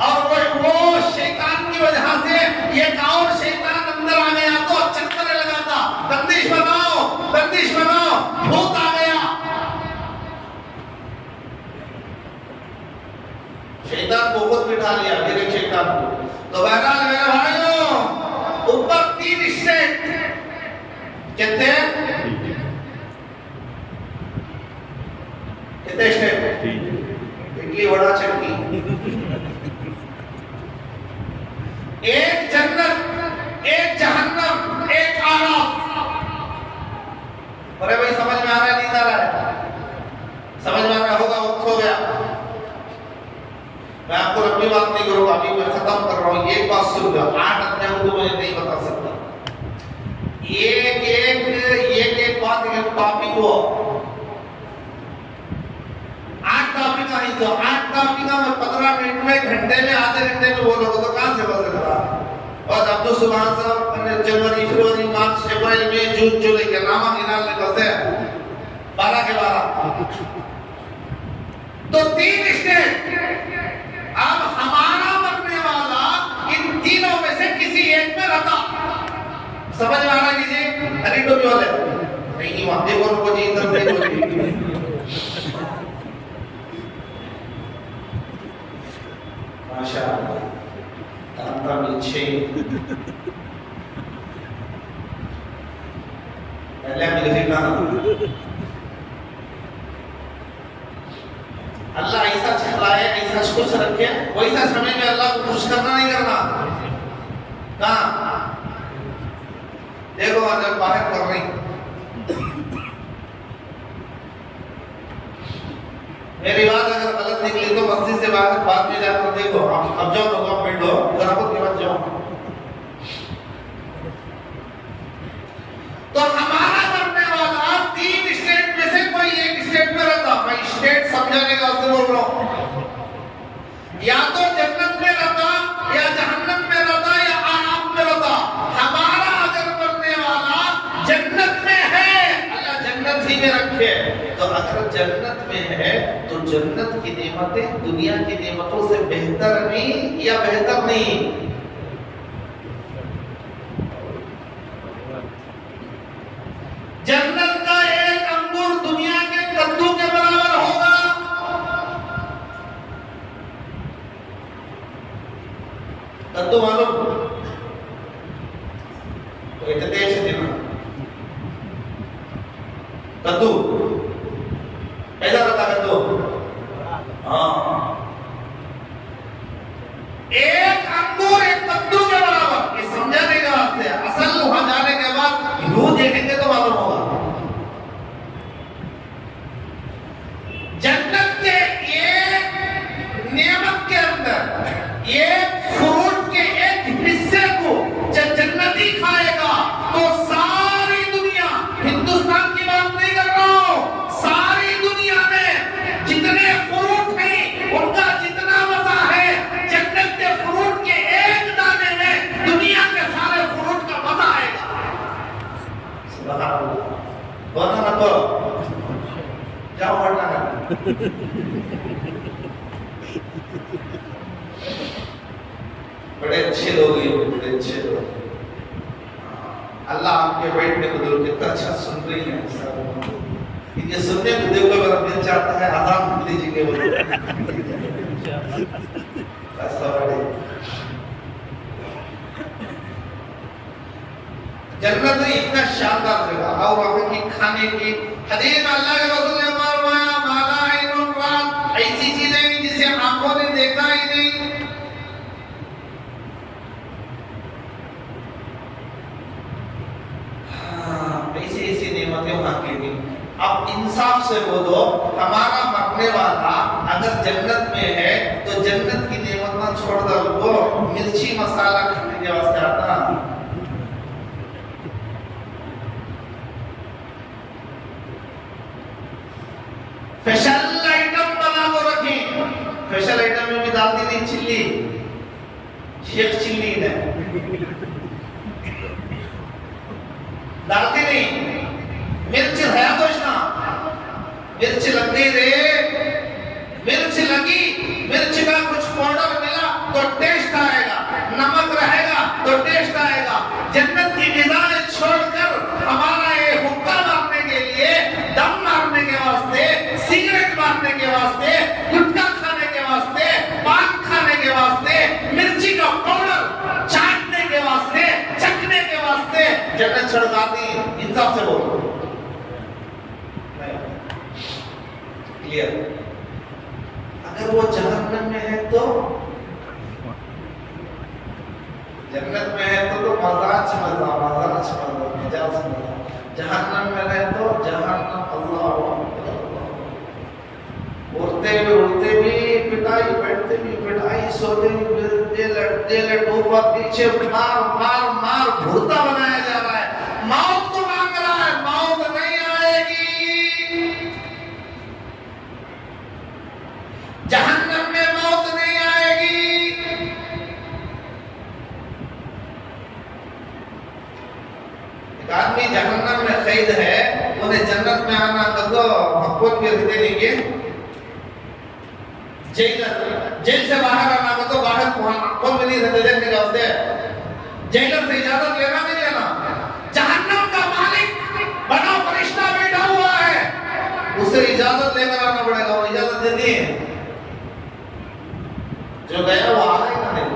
और वो शैतान की वजह से एक और शैतान अंदर आ गया तो चक्कर लगाता, बंदिश बनाओ, बंदिश बनाओ, भूत आ गया। शैतान को खुद बिठा लिया, मेरे शैतान को। तो बहरहाल मेरे भाइयों, ऊपर 3 स्टेट कितने, कितने स्टेट, इडली वड़ा चटनी, एक जन्नत, एक जहन्नम, एक आराफ। अरे भाई समझ में आ रहा है नहीं आ रहा है, समझ में आ रहा होगा, वक्त हो गया। मैं आपको लंबी बात नहीं करूंगा, अभी मैं खत्म कर रहा हूं। एक बात सुन लो, 8 अध्याय तो मुझे नहीं बता सकता, एक बात, एक टॉपिक हो, 8 टॉपिक आई तो 8 टॉपिक में 15 मिनट में, घंटे में, आधे घंटे में बोलोगे तो कहां से बदल रहा। और अब्दुल सुभान साहब जनवरी, फरवरी, मार्च, अप्रैल, मई, जून, जुलाई के नामा गिनाल निकलते हैं 12 के 12। तो 3 स्टेट। अब हमारा मरने वाला इन तीनों में से किसी एक में रहता, समझ में आ रहा है कीजिए। अरे टोपी वाले नहीं, वहां देखो उनको जी, इधर देखो। माशाअल्लाह, तांता नीचे पहले मिल ना, अल्लाह ऐसा चलाए, ऐसा खुश रखे, वैसा समय में अल्लाह को खुश करना नहीं करना। कहाँ देखो, अगर बाहर कर रही, मेरी बात अगर गलत निकली तो मस्जिद से बाहर बाद में जाकर देखो। अब जाओ तो आप बैठ लो, बराबर के बाद जाओ। तो हमारा मरने वाला 3 स्टेट में से कोई एक स्टेट में रहता। मैं स्टेट समझाने का बोल रहा हूं, या तो जन्नत में नबी में रखे। तो अगर जन्नत में है तो जन्नत की नेमतें दुनिया की नेमतों से बेहतर नहीं या बेहतर नहीं? जन्नत का एक अंगूर दुनिया के कद्दू के बराबर होगा। कद्दू मालूम तो इतने से दिन कद्दू कैसा रहता कद्दू? हाँ, एक अंगूर एक कद्दू के बराबर। ये समझाने के वास्ते, असल वहां जाने के बाद यूं देखेंगे तो मालूम होगा। जन्नत के एक नेमत के अंदर एक फ्रूट के एक हिस्से को जब जन्नती खाएगा तो सारी दुनिया, हिंदुस्तान की बात नहीं कर रहा हूं, सारी दुनिया में जितने फ्रूट हैं उनका जितना मजा है जन्नत के फ्रूट के एक दाने में दुनिया के सारे फ्रूट का मजा आएगा। सुभान अल्लाह। बोलना मत बोलो, जाओ पढ़ना है। बड़े अच्छे लोग हैं, बड़े अच्छे लोग। अल्लाह आपके बैठने को दिल कितना अच्छा सुन रही है। इनके सुनने को दिल को मेरा दिल चाहता है आजान दीजिए बोलो। जन्नत में इतना शानदार जगह और वहां की खाने की हदीस में अल्लाह के रसूल ने फरमाया माला इनुन रात, ऐसी चीजें जिसे आंखों ने देखा ही नहीं। ऐसी नेमतें वहां की थी। अब इंसाफ से बोलो, हमारा मरने वाला अगर जन्नत में है तो जन्नत की नेमत ना छोड़ दो, वो मिर्ची मसाला खाने के वास्ते आता। स्पेशल आइटम बना को रखें। स्पेशल आइटम में भी डालती नहीं चिल्ली, शेख चिल्ली है डालती नहीं। मिर्च है तो ना, मिर्च लग गई रे, मिर्च लगी, मिर्च का कुछ पाउडर मिला तो टेस्ट आएगा, नमक रहेगा तो टेस्ट आएगा। जन्नत की गिज़ाएं छोड़कर हमारा ये हुक्का मारने के लिए, दम मारने के वास्ते, सिगरेट मारने के वास्ते, गुटखा खाने के वास्ते, पान खाने के वास्ते, मिर्ची का पाउडर चाटने के वास्ते, चखने के वास्ते जन्नत छिड़काती। इंसाफ से बोलो, क्लियर? अगर वो जहन्नम में है तो जन्नत में है तो मजाज मजा, मजाज मजा, मिजाज मजा। जहन्नम में है तो जहन्नम। अल्लाह उड़ते भी पिटाई, बैठते भी पिटाई, सोते भी जेल ऊपर पीछे मार मार मार भूता बनाया जा रहा है। मौत को मांग रहा है, मौत नहीं आएगी। जहन्नम में मौत नहीं आएगी। एक आदमी जहन्नम में कैद है, उन्हें जन्नत में आना तो कौन भी दे देंगे? जेल से बाहर आना तो बाहर कौन भी नहीं देने का होते। जेलर से इजाजत लेना नहीं लेना। जहन्नम का मालिक बड़ा फरिश्ता बैठा हुआ है, उसे इजाजत लेकर आना पड़ेगा। वो इजाजत देती है, जो गया वो आएगा नहीं।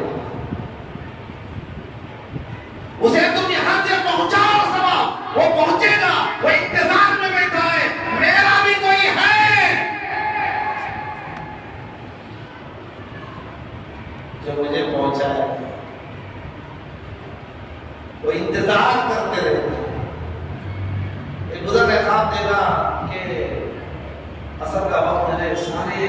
उसे तुम यहां से पहुंचाओ सबब, वो पहुंचेगा। वो इंतजार में बैठा है, मेरा भी कोई है जो मुझे पहुंचाए। वो इंतजार करते रहते। एक बुजुर्ग ने ख्वाब देखा कि असर का वक्त है, सारे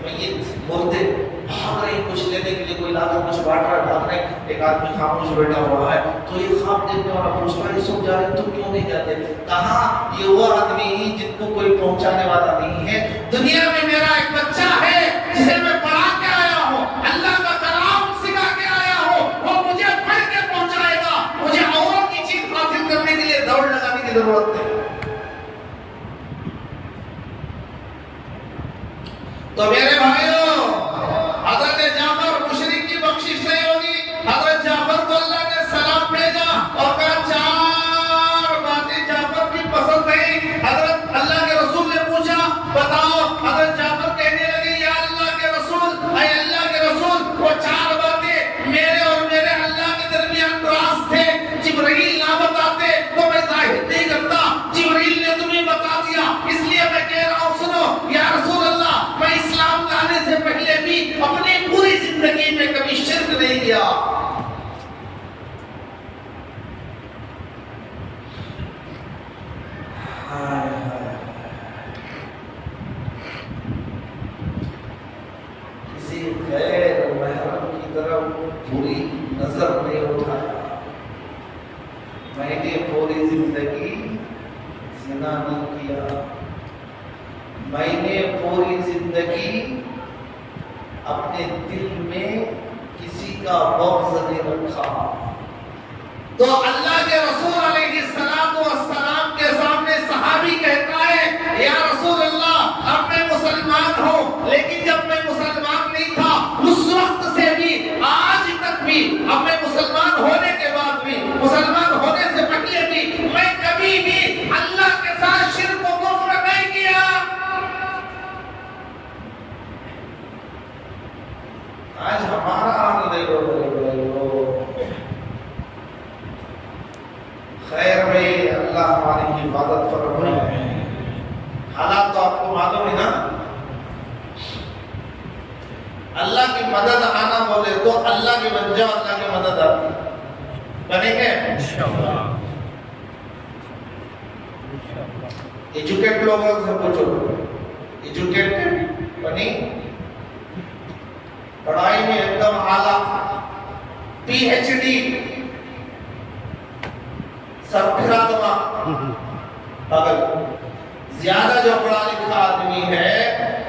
मय्यत मुर्दे भाग रहे कुछ लेने के लिए, कोई लाकर कुछ बांट रहा है, भाग रहे। एक आदमी खामोश बैठा हुआ है, तो ये ख्वाब देखने वाला पूछता है, सब जा रहे तुम क्यों नहीं जाते? कहा ये वो आदमी ही जिनको कोई पहुंचाने वाला नहीं है। दुनिया में मेरा एक बच्चा है जिसे मैं पढ़ा के आया हूँ, अल्लाह का कलाम सिखा के आया हूँ, वो मुझे पढ़ के पहुंचाएगा। मुझे औरों की चीज हासिल करने के लिए दौड़ लगाने की जरूरत तो मेरे भाइयों, हजरत जाफर मुशरिक की बख्शिश नहीं होगी। हजरत जाफर को अल्लाह ने सलाम भेजा और कहा चार बातें जाफर की पसंद नहीं। हजरत अल्लाह के रसूल ने पूछा बताओ। हजरत जाफर कहने लगे या अल्लाह के रसूल, ऐ अल्लाह के रसूल, वो चार बातें मेरे और मेरे अल्लाह के दरमियान राज थे। जिब्रील ना बताते तो मैं जाहिर नहीं करता, जिब्रील ने तुम्हें बता दिया इसलिए मैं कह रहा हूँ सुनो। या रसूल अल्लाह, मैं इस्लाम लाने से पहले भी अपनी पूरी जिंदगी में कभी शिर्क नहीं किया। किसी गैर महरम की तरफ बुरी नजर नहीं उठाया। मैंने पूरी जिंदगी ज़िना नहीं किया। मैंने पूरी जिंदगी अपने दिल में किसी का बग़्ज़ नहीं रखा। तो अल्लाह के रसूल अलैहिस्सलातु वस्सलाम के सामने सहाबी कहता है या रसूल अल्लाह, अब मैं मुसलमान हूँ, लेकिन जब मैं मुसलमान नहीं था उस वक्त से भी आज तक भी, अब मैं मुसलमान होने के बाद भी, मुसलमान होने से पहले भी मैं कभी भी अल्लाह के साथ शिर्क व कुफ्र नहीं किया। आज हमारा हाल देखो। खैर भाई, अल्लाह हमारी हिफाजत फरमाए। हालात तो आपको मालूम है ना। अल्लाह की मदद आना बोले तो अल्लाह के बन जाओ, अल्लाह की मदद आती बनेंगे इंशाअल्लाह। एजुकेट लोगों से पूछो, एजुकेटेड बनी, पढ़ाई में एकदम आला, पीएचडी, सब फिरादमा। अगर ज्यादा जो पढ़ा लिखा आदमी है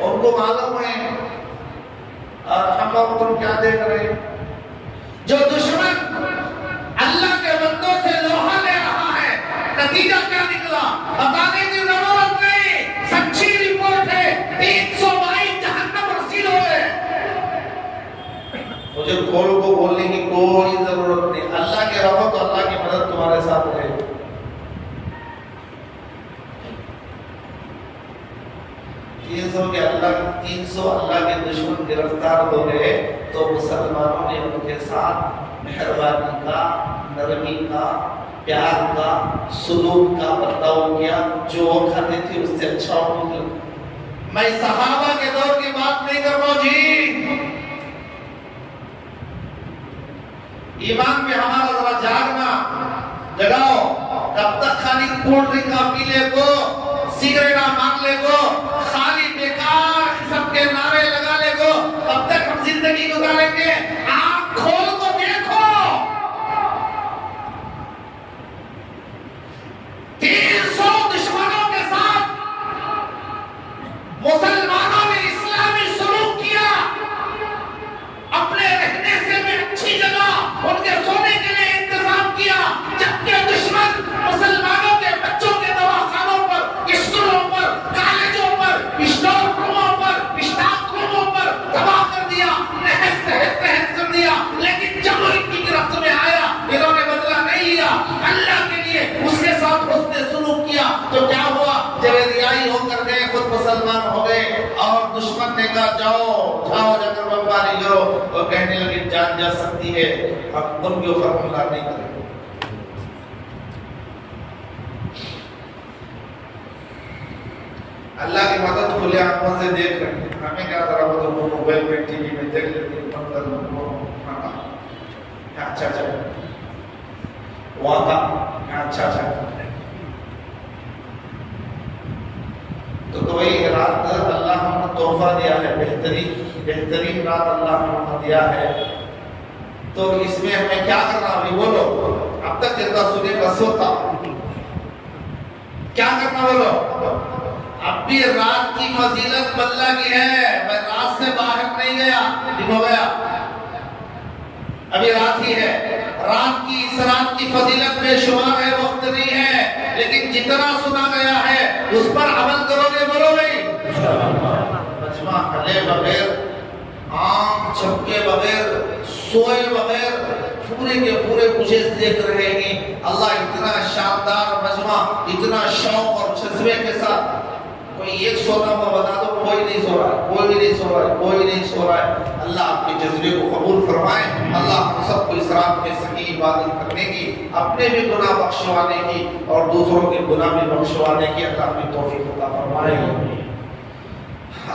उनको मालूम है और हम लोग तुम क्या देख रहे हैं। जो दुश्मन अल्लाह के बंदों से लोहा ले रहा है, नतीजा क्या निकला बताने की जरूरत नहीं, सच्ची रिपोर्ट है। 322 जहन्नम रसील हो गए। मुझे खोल को बोलने की कोई जरूरत नहीं। अल्लाह के रहो तो अल्लाह की मदद तुम्हारे साथ रहे। 300 अल्लाह के दुश्मन गिरफ्तार हो गए तो मुसलमानों ने उनके साथ मेहरबानी का, नरमी का, प्यार का, सुलूक का बर्ताव किया। जो वो खाते थे उससे अच्छा हो। मैं सहाबा के दौर की बात नहीं कर रहा हूं जी। ईमान में हमारा जरा जागना जगाओ। तब तक खाली कोल्ड ड्रिंक का पी ले को, सिगरेट मांग ले को, खाली बेकार सबके नारे लगा ले को, तब तक हम जिंदगी गुजारेंगे। आँख खोल को देखो, 300 दुश्मनों के साथ मुसलमानों ने इस्लामी सुलूक किया। अपने रहने से भी अच्छी जगह उनके सोने के लिए इंतजाम किया, जबकि दुश्मन मुसलमानों के बच्चों के दवाखानों पर, स्कूलों पर, कॉलेजों पर, स्टोर रूमों पर, स्टाफ रूमों पर तबाह कर दिया, तहस कर दिया। लेकिन जब वो इनकी गिरफ्त में आया, इन्होंने बदला नहीं लिया, अल्लाह के लिए उसके साथ उसने सुलूक किया। तो क्या हुआ, जब रियाई होकर गए, खुद मुसलमान हो गए और दुश्मन ने कहा जाओ जाओ जाकर बमबारी करो। तो कहने लगे जान जा सकती है, हम उनके ऊपर हमला नहीं करेंगे। अल्लाह की मदद खुले आंखों से देख रहे हैं। हमें क्या जरा वो तो मोबाइल में, टीवी में देख लेते हैं, मंदिर में वो अच्छा वहाँ का अच्छा। तो वही रात अल्लाह हमने तोहफा दिया है, बेहतरीन रात अल्लाह हमने दिया है। तो इसमें हमें क्या करना है बोलो। अब तक जितना सुने बस होता, क्या करना बोलो। अब भी रात की फजीलत अल्लाह की है। मैं रात से बाहर नहीं गया, दिन हो गया, अभी रात ही है। रात की, इस रात की फजीलत बेशुमार है, वक्त नहीं है, लेकिन जितना सुना गया है उस पर अमल करोगे बोलो भाई। मजमा यहाँ हले बगैर, आम छपके बगैर, सोए बगैर पूरे के पूरे मुझे देख रहे हैं। अल्लाह इतना शानदार मजमा, इतना शौक और जज्बे के साथ, कोई एक सोना हुआ बता दो, कोई नहीं सो रहा है, कोई नहीं सो रहा है, कोई नहीं सो रहा है। अल्लाह आपके जज्बे को कबूल फरमाए। अल्लाह हम सबको इस रात में सही इबादत करने की, अपने भी गुनाह बख्शवाने की और दूसरों के गुनाह भी बख्शवाने की अल्लाह हमें तौफीक अता फरमाए।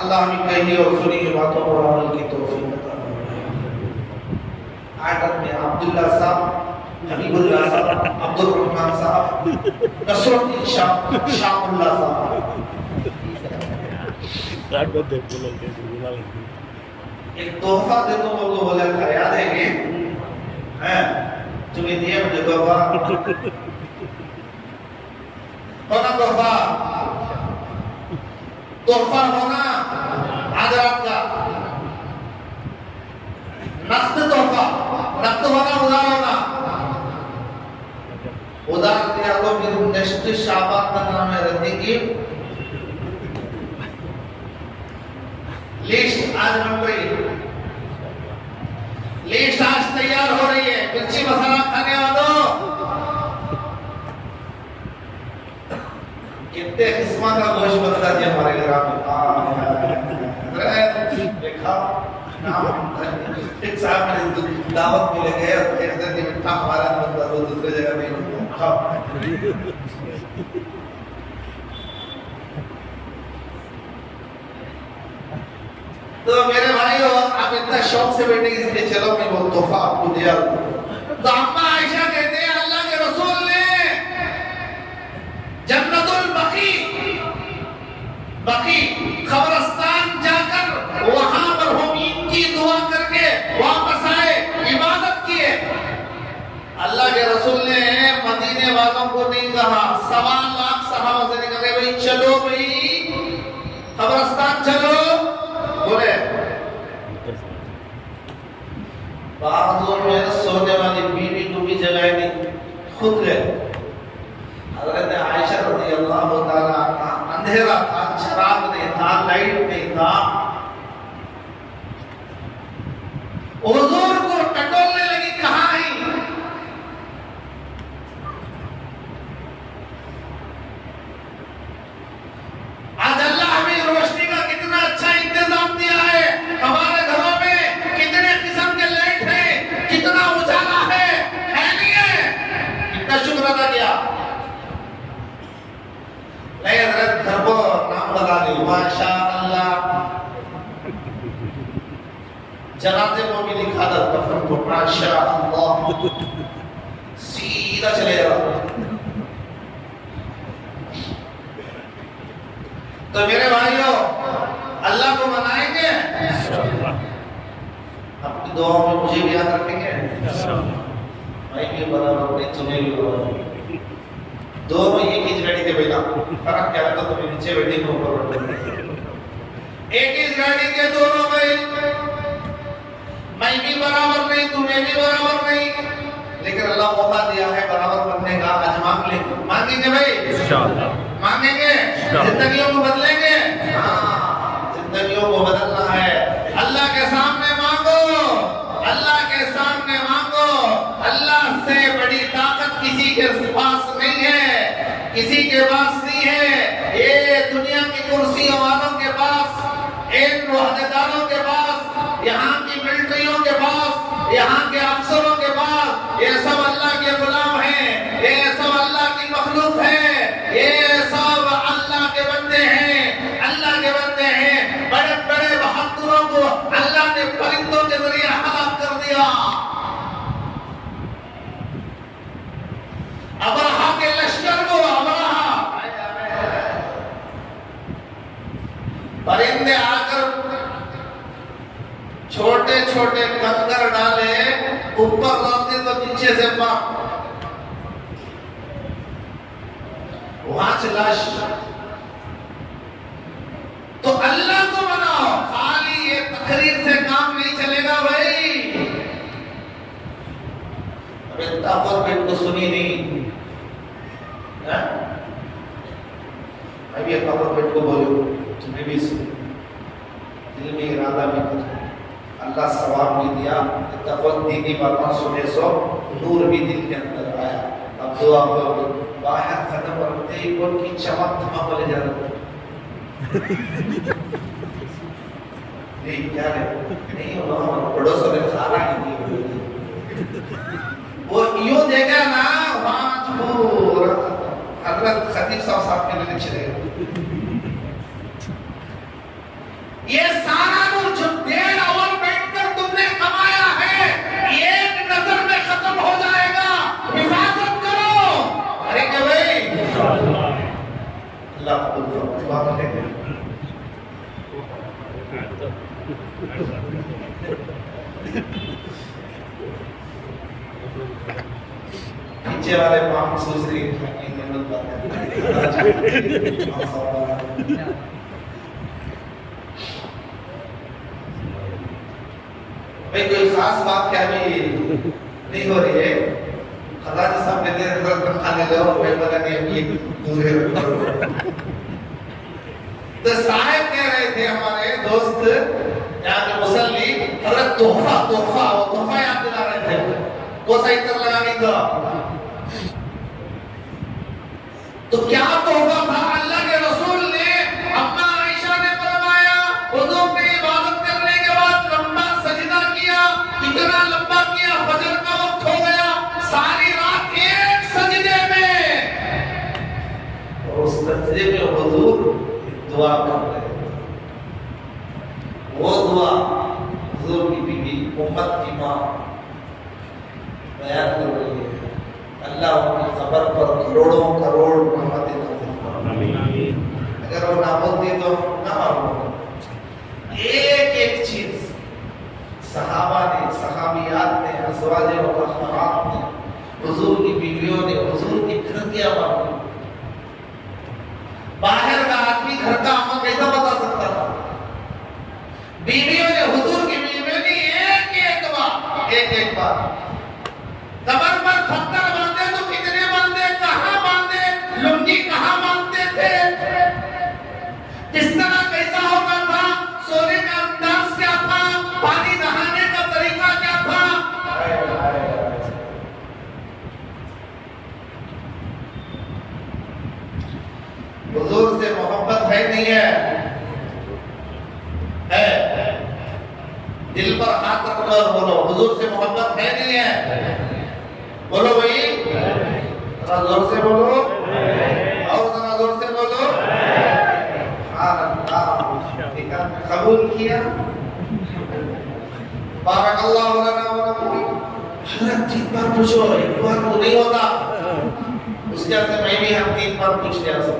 अल्लाह हमें कही और सुनी की बातों पर अमल की तौफीक अता फरमाए। आखिर में अब्दुल्ला साहब, हबीबुल्लाह साहब, अब्दुल रहमान साहब, नसरुद्दीन शाह, शामुल्लाह साहब, एक तोहफा दे दो तो बोले खया देंगे, हैं तुम्हें दिए मुझे तोहफा, होना तोहफा, तोहफा होना आदरात का, नक़्द तोहफा, नक़्द होना उधार होना, उधार दिया तो फिर नेक्स्ट शाबान का नाम है रहने की लिस्ट आज बन रही, लिस्ट आज तैयार हो रही है। मिर्ची मसाला खाने वालों, कितने किस्म का गोश्त बनता है हमारे घर में। देखा एक साहब ने दावत में ले गए और कहते थे मिठा हमारा बनता तो दूसरे जगह नहीं बनता। तो मेरे भाइयों, आप इतना शौक से बैठे इसलिए चलो मैं वो तोहफा आपको दिया। तो अम्मा आयशा कहते हैं अल्लाह के रसूल ने जन्नतुल बकी, बकी कब्रिस्तान जाकर वहां मरहूमीन की दुआ करके वापस आए, इबादत किए। अल्लाह के रसूल ने मदीने वालों को नहीं कहा, 1.25 लाख सहाबा से निकले भाई चलो भाई कब्रिस्तान चलो, बोले बहादुर में सोने वाली बीवी को भी जगाए नहीं, खुद गए। हज़रत आयशा रज़ियल्लाहु ताला अन्हा, अंधेरा था, शराब नहीं था, लाइट नहीं था, हुजूर को टटोलने लगी, कहाँ है? आज अल्लाह हमें रोशनी का कितना अच्छा इंतजाम दिया है। हमारे घरों में कितने किस्म के लाइट है, कितना उजाला है नहीं है? कितना शुक्र अदा किया। घर को नाम लगा दी माशाअल्लाह, जनाजे को भी लिखा था कफन को माशाअल्लाह, सीधा चलेगा। तो मेरे भाइयों, अल्लाह को मनाएंगे, अपनी दुआओं में मुझे भी याद रखेंगे। मैं भी बराबर नहीं, तुम्हें भी बराबर, दोनों एक ही गाड़ी के बैठा, फर्क क्या है? तो तुम्हें नीचे बैठी हो, ऊपर बैठे, एक ही गाड़ी के दोनों भाई, मैं भी बराबर नहीं, तुम्हें भी बराबर नहीं, लेकिन अल्लाह मौका दिया है बराबर बनने का। आज मांग ले, मांगेंगे भाई इंशाअल्लाह, मांगेंगे, जिंदगियों को बदलेंगे। हाँ, जिंदगियों को बदलना है। अल्लाह के सामने मांगो, अल्लाह के सामने मांगो। अल्लाह से बड़ी ताकत किसी के पास नहीं है, किसी के पास नहीं है। ये दुनिया की कुर्सियों वालों के पास, इन रुहदेदारों के पास, यहाँ की मिलिट्रियों के पास, यहाँ के अफसरों के पास, ये सब अल्लाह के गुलाम हैं, ये सब अल्लाह की मखलूक है, ये सब अल्लाह के बंदे हैं, अल्लाह के बंदे हैं। बड़े बड़े बहादुरों को अल्लाह ने परिंदों के जरिए हलाक कर दिया। अबरहा के लश्कर को, अबरहा परिंदे आकर छोटे छोटे कंकर डाले, ऊपर लाते तो नीचे से पाप, वहां से लाश। तो अल्लाह को मनाओ, खाली ये तकरीर से काम नहीं चलेगा भाई। अबे ताफर बेट को सुनी नहीं, मैं भी ताफर बेट को बोलूं, तुम्हें भी सुनी। दिल में इरादा भी कर, अल्लाह सवाब भी दिया, तफक दीनी बातें सुने सो नूर भी दिल के अंदर आया। अब दुआ करो, बाहर खत्म करते ही कौन की चमक थमा बोले जा रहे नहीं क्या है नहीं हो पड़ोसों ने सारा नहीं वो यूं देगा ना वहां पूरा हजरत खतीब साहब के लिए चले ये सारा नूर जो 1.5 आवर बैठकर तुमने कमाया है एक नजर में खत्म हो जाएगा, हिफाजत करो। अरे क्या भाई अल्लाह बात है पीछे वाले पांव सोच रही भाई कोई खास बात क्या भी नहीं हो रही है। खजाना साहब कहते हैं हजरत खाने लो, मैं पता नहीं ये दूर है। तो साहब कह रहे थे हमारे दोस्त यहाँ के मुसल्ली, हजरत तोहफा तोहफा वो तोहफा याद दिला रहे थे, कौन सा इतर लगा नहीं था। तो क्या तोहफा था? अल्लाह के रसूल ने अम्मा आयशा ने फरमाया हुजूर ने इबादत करने के बाद लंबा सजदा किया, इतना लंबा किया फजर का वक्त हो गया, सारी रात एक सजदे में, और उस सजदे में हुजूर दुआ कर रहे थे। वो दुआ हुजूर की बीवी उम्मत की माँ बयान कर रही है। अल्लाह उनकी खबर पर करोड़ों करोड़ रहमतें नाज़िल फरमाए। अगर वो ना बोलती तो ना मालूम। एक एक चीज सहाबा ने, सहाबियात ने, अज़वाज व मुतहहरात ने, हुजूर की बीवियों ने, हुजूर की कृतियां मांगी। बाहर का आदमी घर का अमल कैसा बता सकता था? बीवियों ने, हुजूर की बीवियों ने एक एक बार कमर पर पत्थर बांधे तो कितने बांधे, कहां बांधे, लुंगी कहां बांधते थे, किस तरह कैसा होता था, सोने का अंदाज क्या था, पानी नहाने का तरीका क्या था। हुजूर से मोहब्बत है नहीं है? है। दिल पर हाथ रखकर बोलो हुजूर से मोहब्बत है नहीं है? बोलो भाई, जरा जोर से बोलो, और जरा जोर से बोलो। ठीक है, कबूल किया। बारकल्लाहु लना व लकुम। हजरत 3 बार पूछो, एक बार तो नहीं होता, उसके बाद मैं भी हम 3 बार पूछ लिया सब।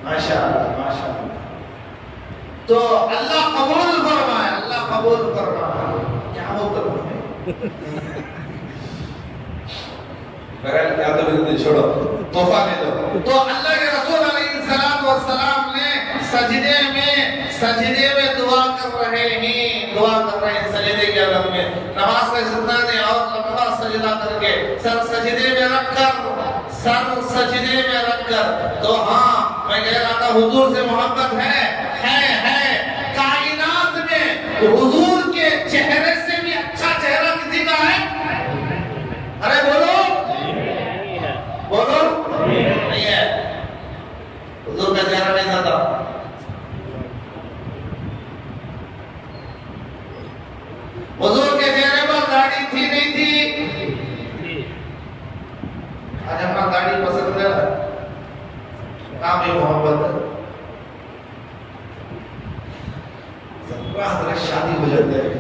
माशाअल्लाह माशाअल्लाह। तो अल्लाह कबूल फरमाए, अल्लाह कबूल फरमाए। क्या बोलते हैं बहरहाल क्या तो बिल्कुल छोड़ो, तोहफा दे दो। तो अल्लाह के रसूल अलैहिस्सलाम वस्सलाम ने सजदे में दुआ कर रहे हैं, दुआ कर रहे हैं सजदे के हालत में, नमाज का सुन्ना ने और लंबा सजदा करके सर सजदे में रखकर। तो हाँ, मैं कह रहा था हुजूर से मोहब्बत है। कायनात में हुजूर के चेहरे से भी अच्छा चेहरा किसी का है? अरे बोलो नहीं है। हुजूर का चेहरा कैसा था? हुजूर के चेहरे पर दाढ़ी थी नहीं थी? आज हमारा दाढ़ी पसंद है, काम है मोहब्बत। हजरत शादी हो जाते हैं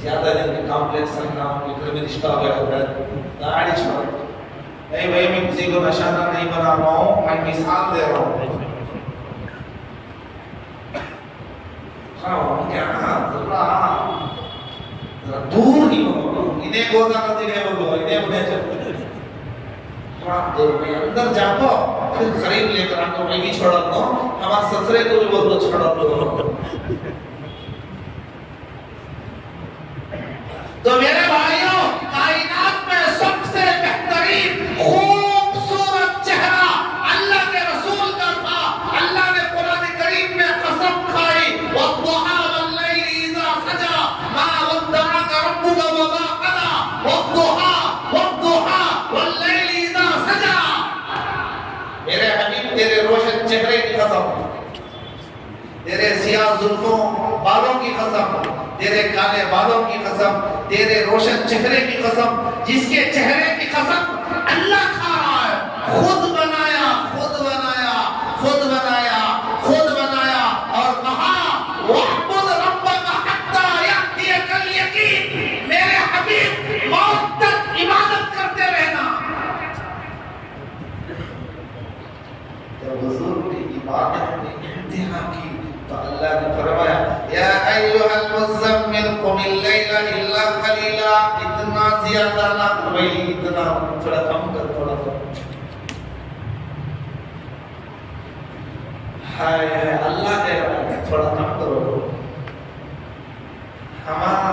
ज्यादा दिन कॉम्प्लेक्स नाम में रिश्ता हो गया होता है, दाढ़ी छोड़ नहीं भाई, मैं किसी को निशाना नहीं बना रहा हूँ, मैं मिसाल दे रहा हूँ। दूर ही हो, इन्हें गोदा नदी है बोलो, इन्हें उन्हें में अंदर जाओ, फिर खरीद लेकर आकर मैं भी छोड़ा दो, हमारे ससुरे को भी बोल दो छोड़ा दो। तो मेरे भाइयों, कायनात में सबसे बेहतरीन खून चेहरे की कसम, तेरे सियाह जुल्फों बालों की कसम, तेरे काले बालों की कसम, तेरे रोशन चेहरे की कसम, जिसके चेहरे की कसम अल्लाह खा रहा है, खुद बनाया, खुद बनाया, खुद बनाया, खुद बनाया और कहा वअब्दुद रब्बका हत्ता यअतियकल यकीन, मेरे हबीब मौत तक इबादत करते रहना। तो हुजूर की इबादत ने इंतहा की तो अल्लाह ने फरमाया या अय्युहल मुज़म्मिल कुमिल लैला इल्ला कलीला, इतना ज्यादा ना भाई, इतना थोड़ा कम कर, थोड़ा कम। हाय अल्लाह कह रहा है थोड़ा कम करो। हमारा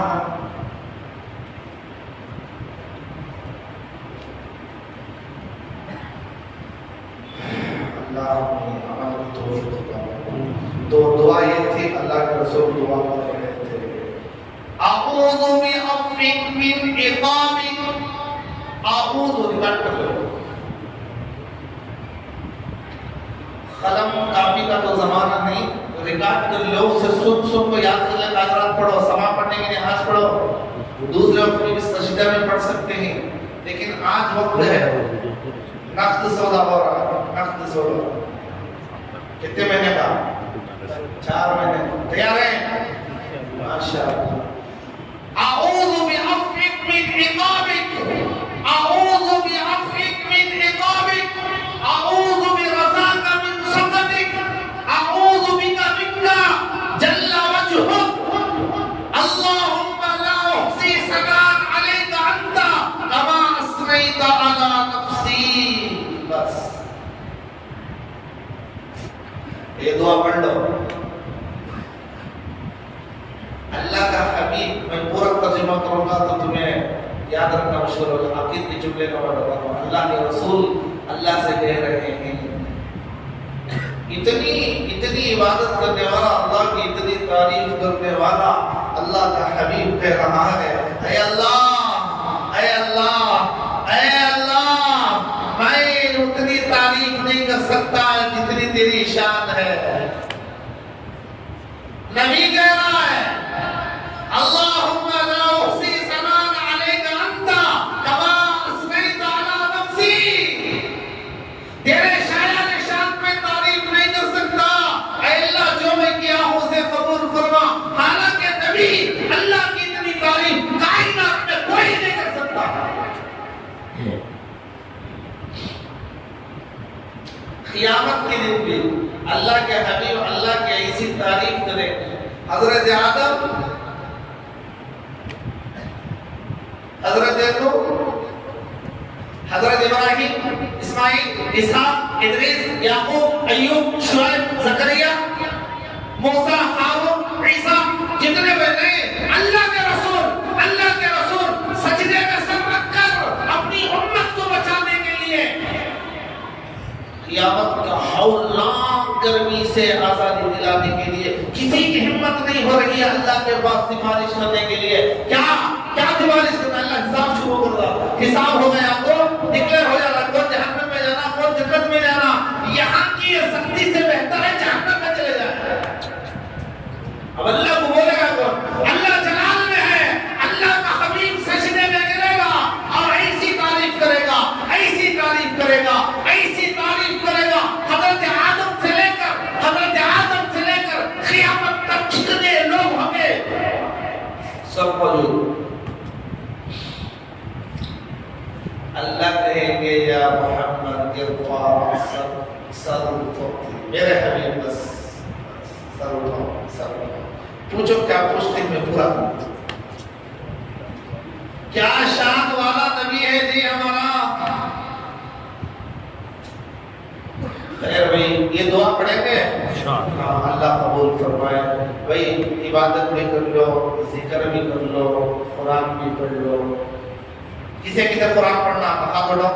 अल्लाह ने अमल की तौफीक दी। तो दुआ ये थी, अल्लाह के रसूल दुआ कर रहे थे अऊज़ु बिअफ़्विक मिन इक़ाबिक, अऊज़ु रिकॉर्ड कर लो, कलम कापी का तो जमाना नहीं, रिकॉर्ड कर लो, उसे सुन सुन को याद कर ले, कागरात पढ़ो, समा पढ़ने के लिए हाथ पढ़ो, दूसरे वक्त में भी सजदा में पढ़ सकते हैं, लेकिन आज वक्त है नक़्द सौदा हो रहा है, नक़्द सौदा। कितने महीने का? 4 महीने। तैयार है? माशाअल्लाह। अऊज़ु बिअफ़्विक मिन इक़ाबिक, अऊज़ु बिअफ़्विक मिन इक़ाबिक, अऊज़ु बिरज़ाका मिन सख़तिक, अऊज़ु बिका मिन्का जल्ला वजहुक, अल्लाहुम्मा ला उहसी सनाअन अलैका अंता कमा अस्नैता अला नफ्सी। बस ये दुआ पढ़ लो। अल्लाह का हबीब, मैं पूरा तर्जुमा करूंगा तो तुम्हें याद रखना मुश्किल होगा, आखिर के जुमले का मैं बताऊंगा। अल्लाह के रसूल अल्लाह से कह रहे हैं, इतनी इतनी इबादत करने वाला, अल्लाह की इतनी तारीफ करने वाला अल्लाह का हबीब कह रहा है ऐ अल्लाह, ऐ अल्लाह, ऐ अल्लाह, मैं उतनी तारीफ नहीं कर सकता जितनी तेरी शान है। नबी कह रहा है अल्लाहुम्मा ला उहसी सनाअन अलैका अंता कमा अस्नैता अला नफ्सी, तेरे शायान शान में तारीफ नहीं कर सकता ऐ अल्लाह, जो मैं किया हूं उसे कबूल फरमा। हालांकि नबी अल्लाह की इतनी तारीफ कायनात में कोई नहीं कर सकता। क़यामत के दिन भी अल्लाह के हबीब अल्लाह की ऐसी तारीफ करें, हज़रत आदम, हज़रत नूह, हज़रत इब्राहिम, इस्माइल, इसहाक, इदरीस, याकूब, अय्यूब, शुएब, ज़करिया, मूसा, हारून, ईसा, जितने बने अल्लाह के रसूल सजदे में सर रखकर अपनी उम्मत को बचाने के लिए क़यामत का हौलनाक गर्मी से आजादी दिलाने के लिए किसी की हिम्मत नहीं हो रही है अल्लाह के पास सिफारिश करने के लिए। क्या क्या सिफारिश करना? अल्लाह हिसाब शुरू कर रहा, हिसाब हो गया तो डिक्लेयर हो जाना कौन जहन्नम में जाना, कौन जन्नत में जाना। यहाँ की ये सख्ती से बेहतर है जहन्नम में चले जाए। अब अल्लाह को बोलेगा कौन? अल्लाह जलाल में है, अल्लाह का हबीब सजदे में गिरेगा और ऐसी तारीफ करेगा, ऐसी तारीफ करेगा, ऐसी तारीफ करेगा, हज़रत आदम से लेकर क़यामत तक जितने लोग होंगे सब मौजूद। अल्लाह कहेंगे या मोहम्मद इरफ़ा सर उठाओ, मेरे हबीब बस सर उठाओ, सर उठाओ। पूछो क्या पूछते मैं पूरा करूं। क्या शान वाला नबी है जी हमारा। खैर भाई ये दुआ पढ़ेंगे, हाँ अल्लाह कबूल फरमाए। भाई इबादत भी कर लो, जिक्र भी कर लो, कुरान भी पढ़ लो। किसे किसे कुरान पढ़ना आता? पढ़ो,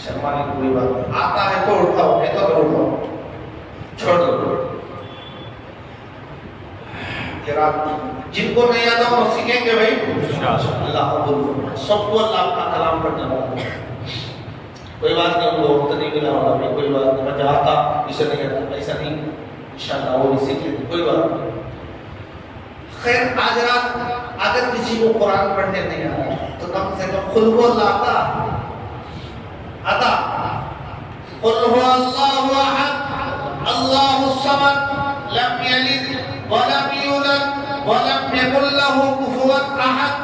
शर्माने की कोई बात नहीं। आता है तो उठाओ, नहीं तो उठाओ, छोड़ दो। जिनको नहीं आता वो सीखेंगे भाई, अल्लाह कबूल फरमाए। सबको अल्लाह का कलाम पढ़ना होगा। कोई बात नहीं, उनको वक्त नहीं मिला होगा भाई, कोई बात नहीं, मैं चाहता इसे नहीं आता, ऐसा नहीं, इंशाल्लाह वो भी सीख लेते, कोई बात नहीं। खैर आज रात अगर किसी को कुरान पढ़ने नहीं आता तो कम से कम खुल वो आता कुल हुवल्लाहु अहद अल्लाहुस समद लम यलिद व लम यूलद व लम यकुल लहू कुफुवन अहद।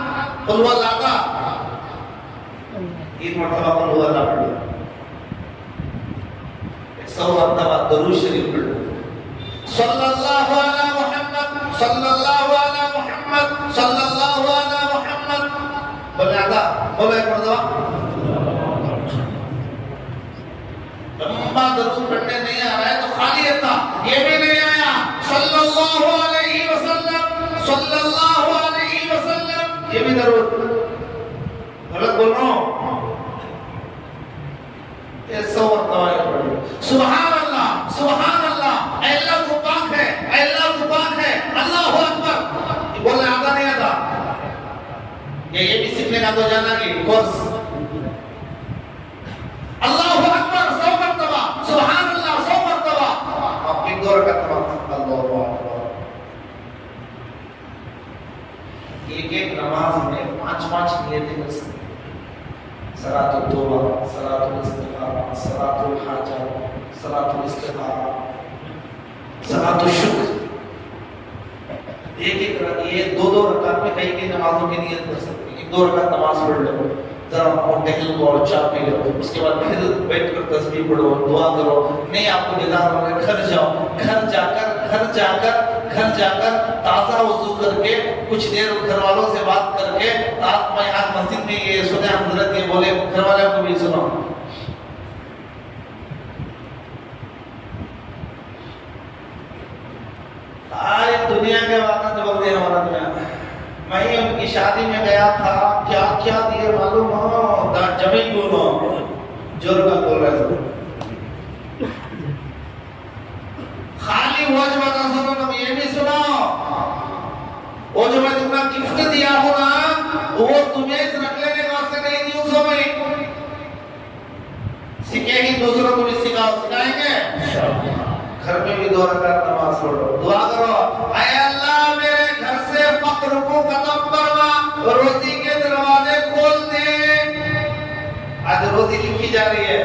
कुल हुवल्लाहु आता एक मर्तबा कुल हुवल्लाहु पढ़ लो, 100 मर्तबा दरूद शरीफ पढ़ लो, सल्लल्लाहु अला मुहम्मद सल्लल्लाहु अला मुहम्मद सल्लल्लाहु अला मुहम्मद। बोले आता, बोले एक मर्तबा। लंबा दरूद पढ़ने नहीं आ रहा है तो खाली आता, ये भी नहीं आया सल्लल्लाहु अलैहि वसल्लम सल्लल्लाहु अलैहि वसल्लम, ये भी दरूद गलत बोल रहा हूं। ये 100 मर्तबा पढ़ लो, सुभान अल्लाह सुभान अल्लाह, अल्लाह तो पाक है, अल्लाह तो पाक है, अल्लाहु अकबर। बोलने आता नहीं आता, ये भी सीखने का तो जाना कि कोर्स। अल्लाहु अकबर 100 मर्तबा, सुभान अल्लाह 100 मर्तबा, आप एक दो रकात नमाज अल्लाहु अकबर। एक नमाज में 5-5 नियतें कर सकते हैं, सलातुल तौबा, सलातुल इस्तिखारा, सलातुल हाजा, सलातुल इस्तिखारा, सलातुल शुक्र। एक ये 2-2 रकात में कई नमाजों की नियत कर सकते हैं। 1-2 रकात नमाज पढ़ लो, जरा और टहल लो और चाय पी लो, उसके बाद फिर बैठ कर तस्बीह पढ़ो, दुआ करो। नहीं आपको निदान हो गया, घर जाओ, घर जाकर ताज़ा वज़ू करके कुछ देर घर वालों से बात करके, आप मैं आज मस्जिद में ये सुने हज़रत ये बोले, घर वालों को भी सुनो। सारी दुनिया के बातें तो बोल दिए हमारा दुनिया। मैं उनकी शादी में गया था, क्या क्या दिए मालूम हो, जमीन बोलो जोर का बोल रहे थे। खाली वो जो बता सुनो ना, ये भी सुनो, वो जो मैं तुम्हें गिफ्ट दिया हूँ ना, वो तुम्हें इस रख लेने के वास्ते नहीं दी हूँ। समय सीखेगी दूसरों को भी सिखाएंगे। घर में भी 2 रकात नमाज पढ़ो, दुआ करो, ऐ अल्लाह मेरे घर से फक्र को खत्म करवा, रोजी के दरवाजे खोल दे। आज रोजी लिखी जा रही है,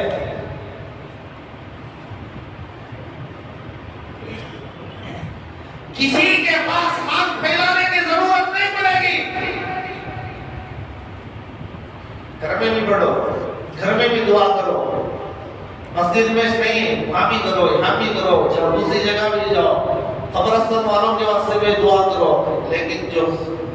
किसी के पास हाथ फैलाने की जरूरत नहीं पड़ेगी। घर में भी पढ़ो, घर में भी दुआ करो, मस्जिद में नहीं, वहां भी करो, यहाँ भी करो, चाहे दूसरी जगह भी जाओ, कब्रिस्तान वालों के वास्ते भी दुआ करो। लेकिन जो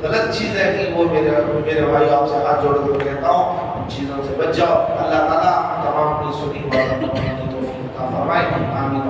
गलत चीज है कि वो मेरे भाई आपसे हाथ जोड़ कर कहता हूँ, उन चीजों से बच जाओ। अल्लाह ताला तमाम की सुनी बातों को तौफीक अता फरमाए। आमीन।